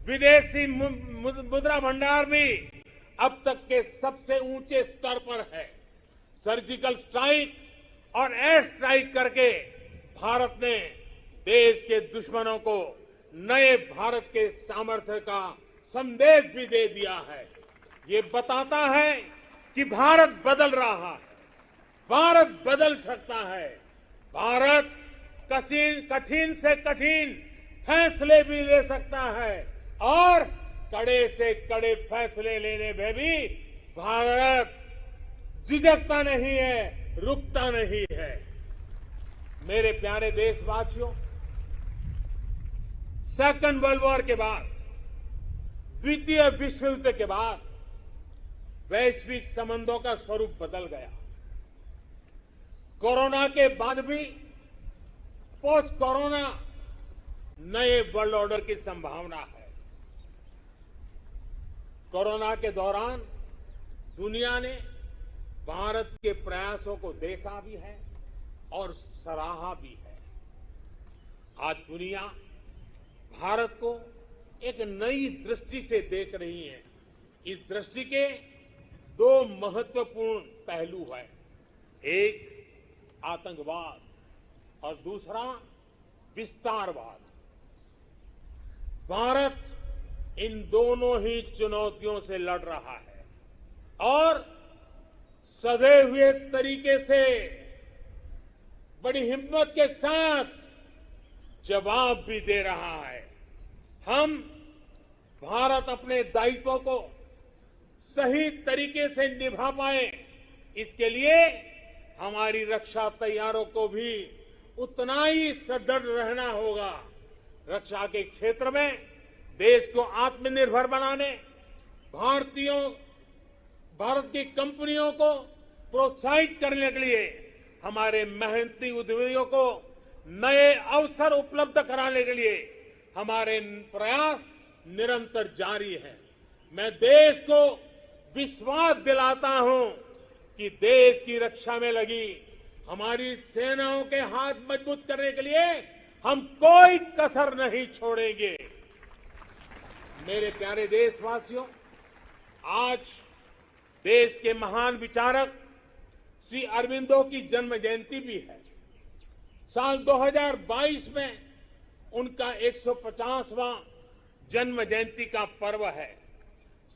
विदेशी मुद्रा भंडार भी अब तक के सबसे ऊंचे स्तर पर है। सर्जिकल स्ट्राइक और एयर स्ट्राइक करके भारत ने देश के दुश्मनों को नए भारत के सामर्थ्य का संदेश भी दे दिया है। ये बताता है कि भारत बदल रहा है, भारत बदल सकता है। भारत कठिन से कठिन फैसले भी ले सकता है और कड़े से कड़े फैसले लेने में भी भारत झिझकता नहीं है, रुकता नहीं है। मेरे प्यारे देशवासियों, सेकंड वर्ल्ड वॉर के बाद, द्वितीय विश्व युद्ध के बाद वैश्विक संबंधों का स्वरूप बदल गया। कोरोना के बाद भी पोस्ट कोरोना नए वर्ल्ड ऑर्डर की संभावना है। कोरोना के दौरान दुनिया ने भारत के प्रयासों को देखा भी है और सराहा भी है। आज दुनिया भारत को एक नई दृष्टि से देख रही है। इस दृष्टि के दो महत्वपूर्ण पहलू हैं। एक आतंकवाद और दूसरा विस्तारवाद। भारत इन दोनों ही चुनौतियों से लड़ रहा है और सधे हुए तरीके से बड़ी हिम्मत के साथ जवाब भी दे रहा है। हम भारत अपने दायित्वों को सही तरीके से निभा पाए, इसके लिए हमारी रक्षा तैयारों को भी उतना ही सदृढ़ रहना होगा। रक्षा के क्षेत्र में देश को आत्मनिर्भर बनाने, भारत की कंपनियों को प्रोत्साहित करने के लिए, हमारे मेहनती उद्यमियों को नए अवसर उपलब्ध कराने के लिए हमारे प्रयास निरंतर जारी हैं। मैं देश को विश्वास दिलाता हूं कि देश की रक्षा में लगी हमारी सेनाओं के हाथ मजबूत करने के लिए हम कोई कसर नहीं छोड़ेंगे। मेरे प्यारे देशवासियों, आज देश के महान विचारक श्री अरबिंदो की जन्म जयंती भी है। साल 2022 में उनका 150वां जन्म जयंती का पर्व है।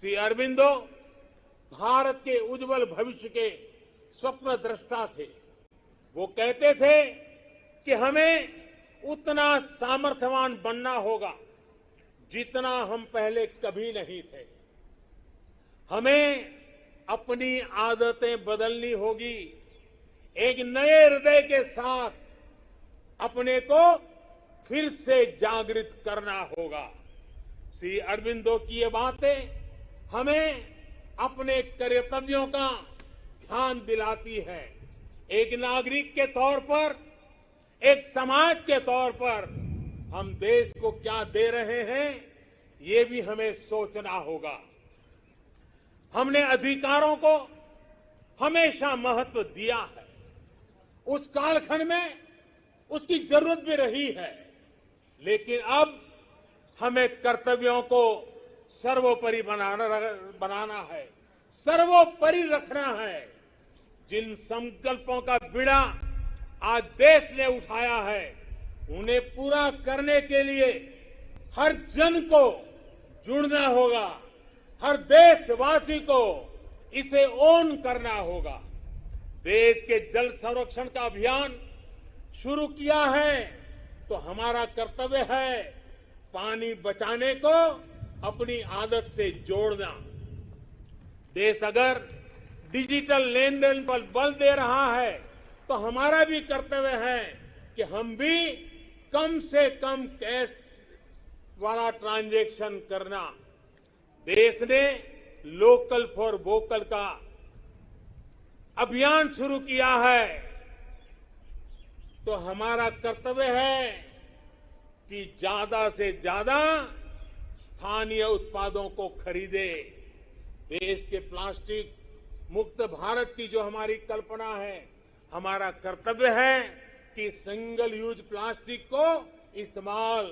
श्री अरबिंदो भारत के उज्जवल भविष्य के स्वप्न दृष्टा थे। वो कहते थे कि हमें उतना सामर्थ्यवान बनना होगा जितना हम पहले कभी नहीं थे। हमें अपनी आदतें बदलनी होगी। एक नए हृदय के साथ अपने को फिर से जागृत करना होगा। श्री अरबिंदो की ये बातें हमें अपने कर्तव्यों का ध्यान दिलाती है। एक नागरिक के तौर पर, एक समाज के तौर पर हम देश को क्या दे रहे हैं, ये भी हमें सोचना होगा। हमने अधिकारों को हमेशा महत्व दिया है। उस कालखंड में उसकी जरूरत भी रही है, लेकिन अब हमें कर्तव्यों को सर्वोपरि बनाना है, सर्वोपरि रखना है। जिन संकल्पों का बीड़ा आज देश ने उठाया है, उन्हें पूरा करने के लिए हर जन को जुड़ना होगा, हर देशवासी को इसे ओन करना होगा। देश के जल संरक्षण का अभियान शुरू किया है तो हमारा कर्तव्य है पानी बचाने को अपनी आदत से जोड़ना। देश अगर डिजिटल लेन देन पर बल दे रहा है तो हमारा भी कर्तव्य है कि हम भी कम से कम कैश वाला ट्रांजैक्शन करना। देश ने लोकल फॉर वोकल का अभियान शुरू किया है तो हमारा कर्तव्य है कि ज्यादा से ज्यादा स्थानीय उत्पादों को खरीदे। देश के प्लास्टिक मुक्त भारत की जो हमारी कल्पना है, हमारा कर्तव्य है कि सिंगल यूज प्लास्टिक को इस्तेमाल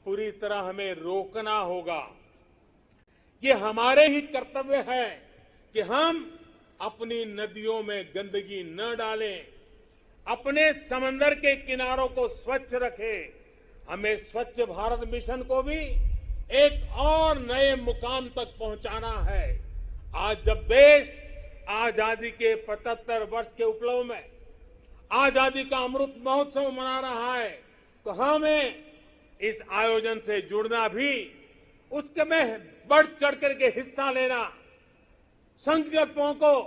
पूरी तरह हमें रोकना होगा। ये हमारे ही कर्तव्य है कि हम अपनी नदियों में गंदगी न डालें, अपने समंदर के किनारों को स्वच्छ रखें। हमें स्वच्छ भारत मिशन को भी एक और नए मुकाम तक पहुंचाना है। आज जब देश आजादी के 75 वर्ष के उपलक्ष्य में आजादी का अमृत महोत्सव मना रहा है, तो हमें इस आयोजन से जुड़ना भी, उसके में बढ़ चढ़ करके हिस्सा लेना, संकल्पों को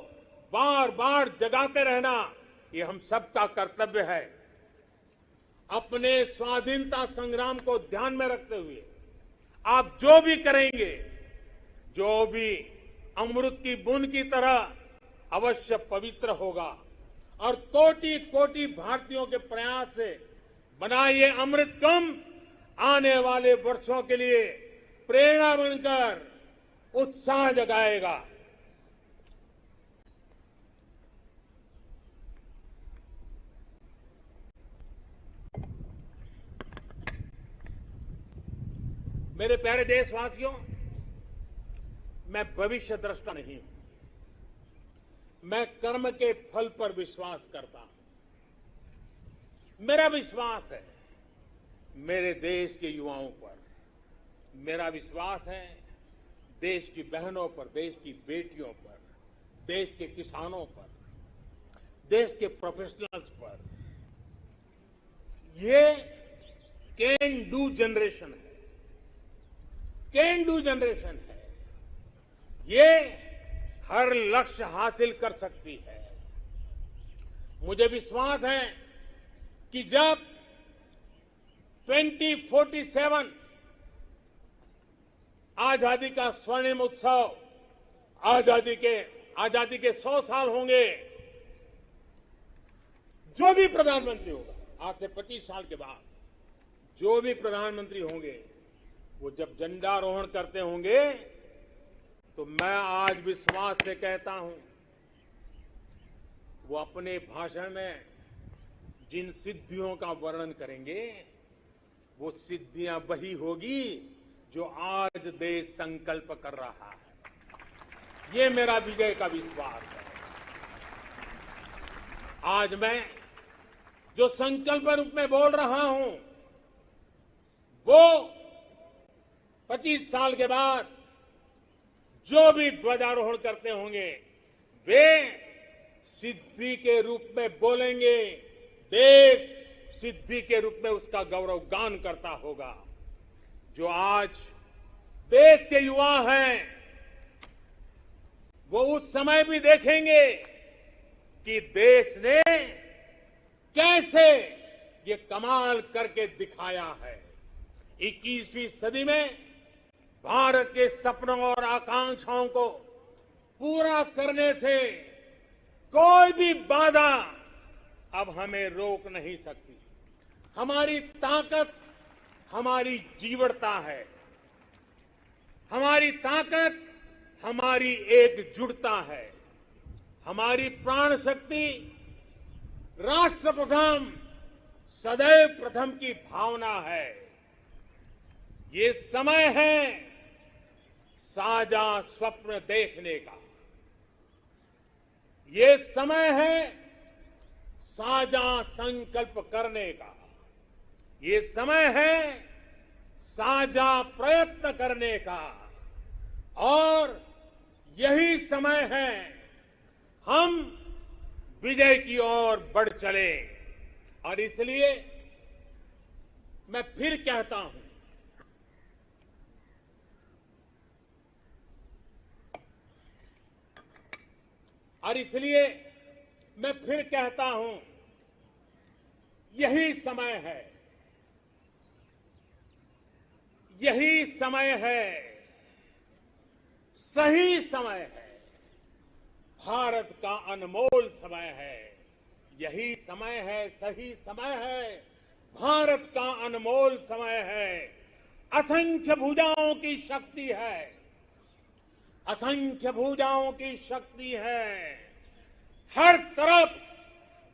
बार बार जगाते रहना, ये हम सबका कर्तव्य है। अपने स्वाधीनता संग्राम को ध्यान में रखते हुए आप जो भी करेंगे, जो भी अमृत की बूंद की तरह अवश्य पवित्र होगा और कोटि कोटि भारतीयों के प्रयास से बना ये अमृत कुंभ आने वाले वर्षों के लिए प्रेरणा बनकर उत्साह जगाएगा। मेरे प्यारे देशवासियों, मैं भविष्य दृष्टा नहीं हूं, मैं कर्म के फल पर विश्वास करता हूं। मेरा विश्वास है मेरे देश के युवाओं पर, मेरा विश्वास है देश की बहनों पर, देश की बेटियों पर, देश के किसानों पर, देश के प्रोफेशनल्स पर। ये कैन डू जनरेशन है, कैन डू जनरेशन है। ये हर लक्ष्य हासिल कर सकती है। मुझे विश्वास है कि जब 2047 आजादी का स्वर्णिम उत्सव, आजादी के 100 साल होंगे, जो भी प्रधानमंत्री होगा, आज से 25 साल के बाद जो भी प्रधानमंत्री होंगे, वो जब झंडारोहण करते होंगे, तो मैं आज विश्वास से कहता हूं, वो अपने भाषण में जिन सिद्धियों का वर्णन करेंगे, वो सिद्धियां वही होगी जो आज देश संकल्प कर रहा है। ये मेरा विजय का विश्वास है। आज मैं जो संकल्प रूप में बोल रहा हूं, वो 25 साल के बाद जो भी ध्वजारोहण करते होंगे, वे सिद्धि के रूप में बोलेंगे। देश सिद्धि के रूप में उसका गौरव गान करता होगा। जो आज देश के युवा हैं, वो उस समय भी देखेंगे कि देश ने कैसे ये कमाल करके दिखाया है। 21वीं सदी में भारत के सपनों और आकांक्षाओं को पूरा करने से कोई भी बाधा अब हमें रोक नहीं सकती। हमारी ताकत हमारी जीवटता है, हमारी ताकत हमारी एकजुटता है, हमारी प्राण शक्ति राष्ट्र प्रथम, सदैव प्रथम की भावना है। ये समय है साझा स्वप्न देखने का, ये समय है साझा संकल्प करने का, ये समय है साझा प्रयत्न करने का, और यही समय है हम विजय की ओर बढ़ चले। और इसलिए मैं फिर कहता हूं, यही समय है, यही समय है, सही समय है, भारत का अनमोल समय है। यही समय है, सही समय है, भारत का अनमोल समय है। असंख्य भुजाओं की शक्ति है, असंख्य भुजाओं की शक्ति है। हर तरफ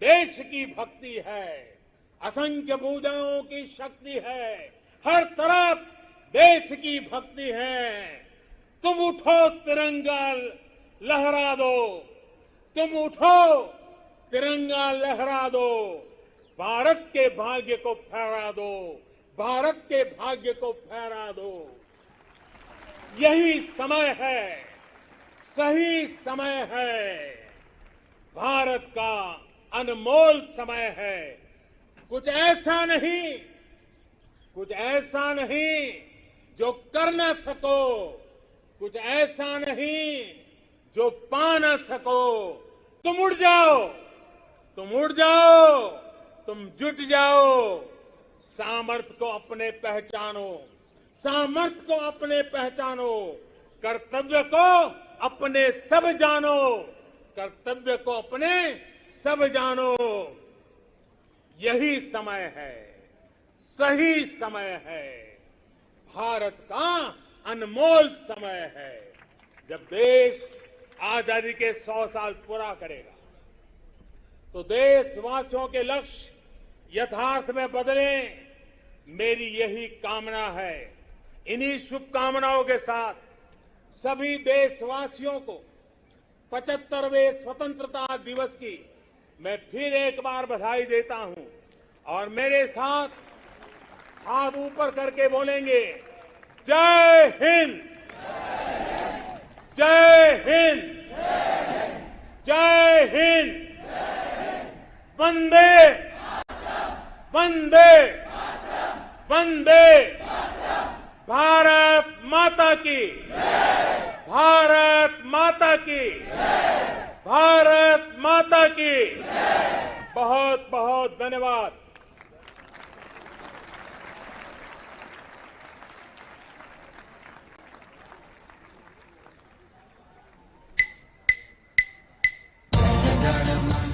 देश की भक्ति है, असंख्य भुजाओं की शक्ति है। हर तरफ देश की भक्ति है। तुम उठो तिरंगा लहरा दो, तुम उठो तिरंगा लहरा दो, भारत के भाग्य को फहरा दो, भारत के भाग्य को फहरा दो। यही समय है, सही समय है, भारत का अनमोल समय है। कुछ ऐसा नहीं, कुछ ऐसा नहीं जो कर न सको, कुछ ऐसा नहीं जो पा न सको। तुम उड़ जाओ, तुम उड़ जाओ, तुम जुट जाओ। सामर्थ्य को अपने पहचानो, सामर्थ्य को अपने पहचानो। कर्तव्य को अपने सब जानो, कर्तव्य को अपने सब जानो। यही समय है, सही समय है, भारत का अनमोल समय है। जब देश आजादी के 100 साल पूरा करेगा तो देशवासियों के लक्ष्य यथार्थ में बदले, मेरी यही कामना है। इन्हीं शुभकामनाओं के साथ सभी देशवासियों को 75वें स्वतंत्रता दिवस की मैं फिर एक बार बधाई देता हूं। और मेरे साथ हाथ ऊपर करके बोलेंगे, जय हिंद, जय हिंद, जय हिंद, वंदे वंदे वंदे, भारत माता की, भारत माता की, भारत माता की। बहुत बहुत धन्यवाद। जय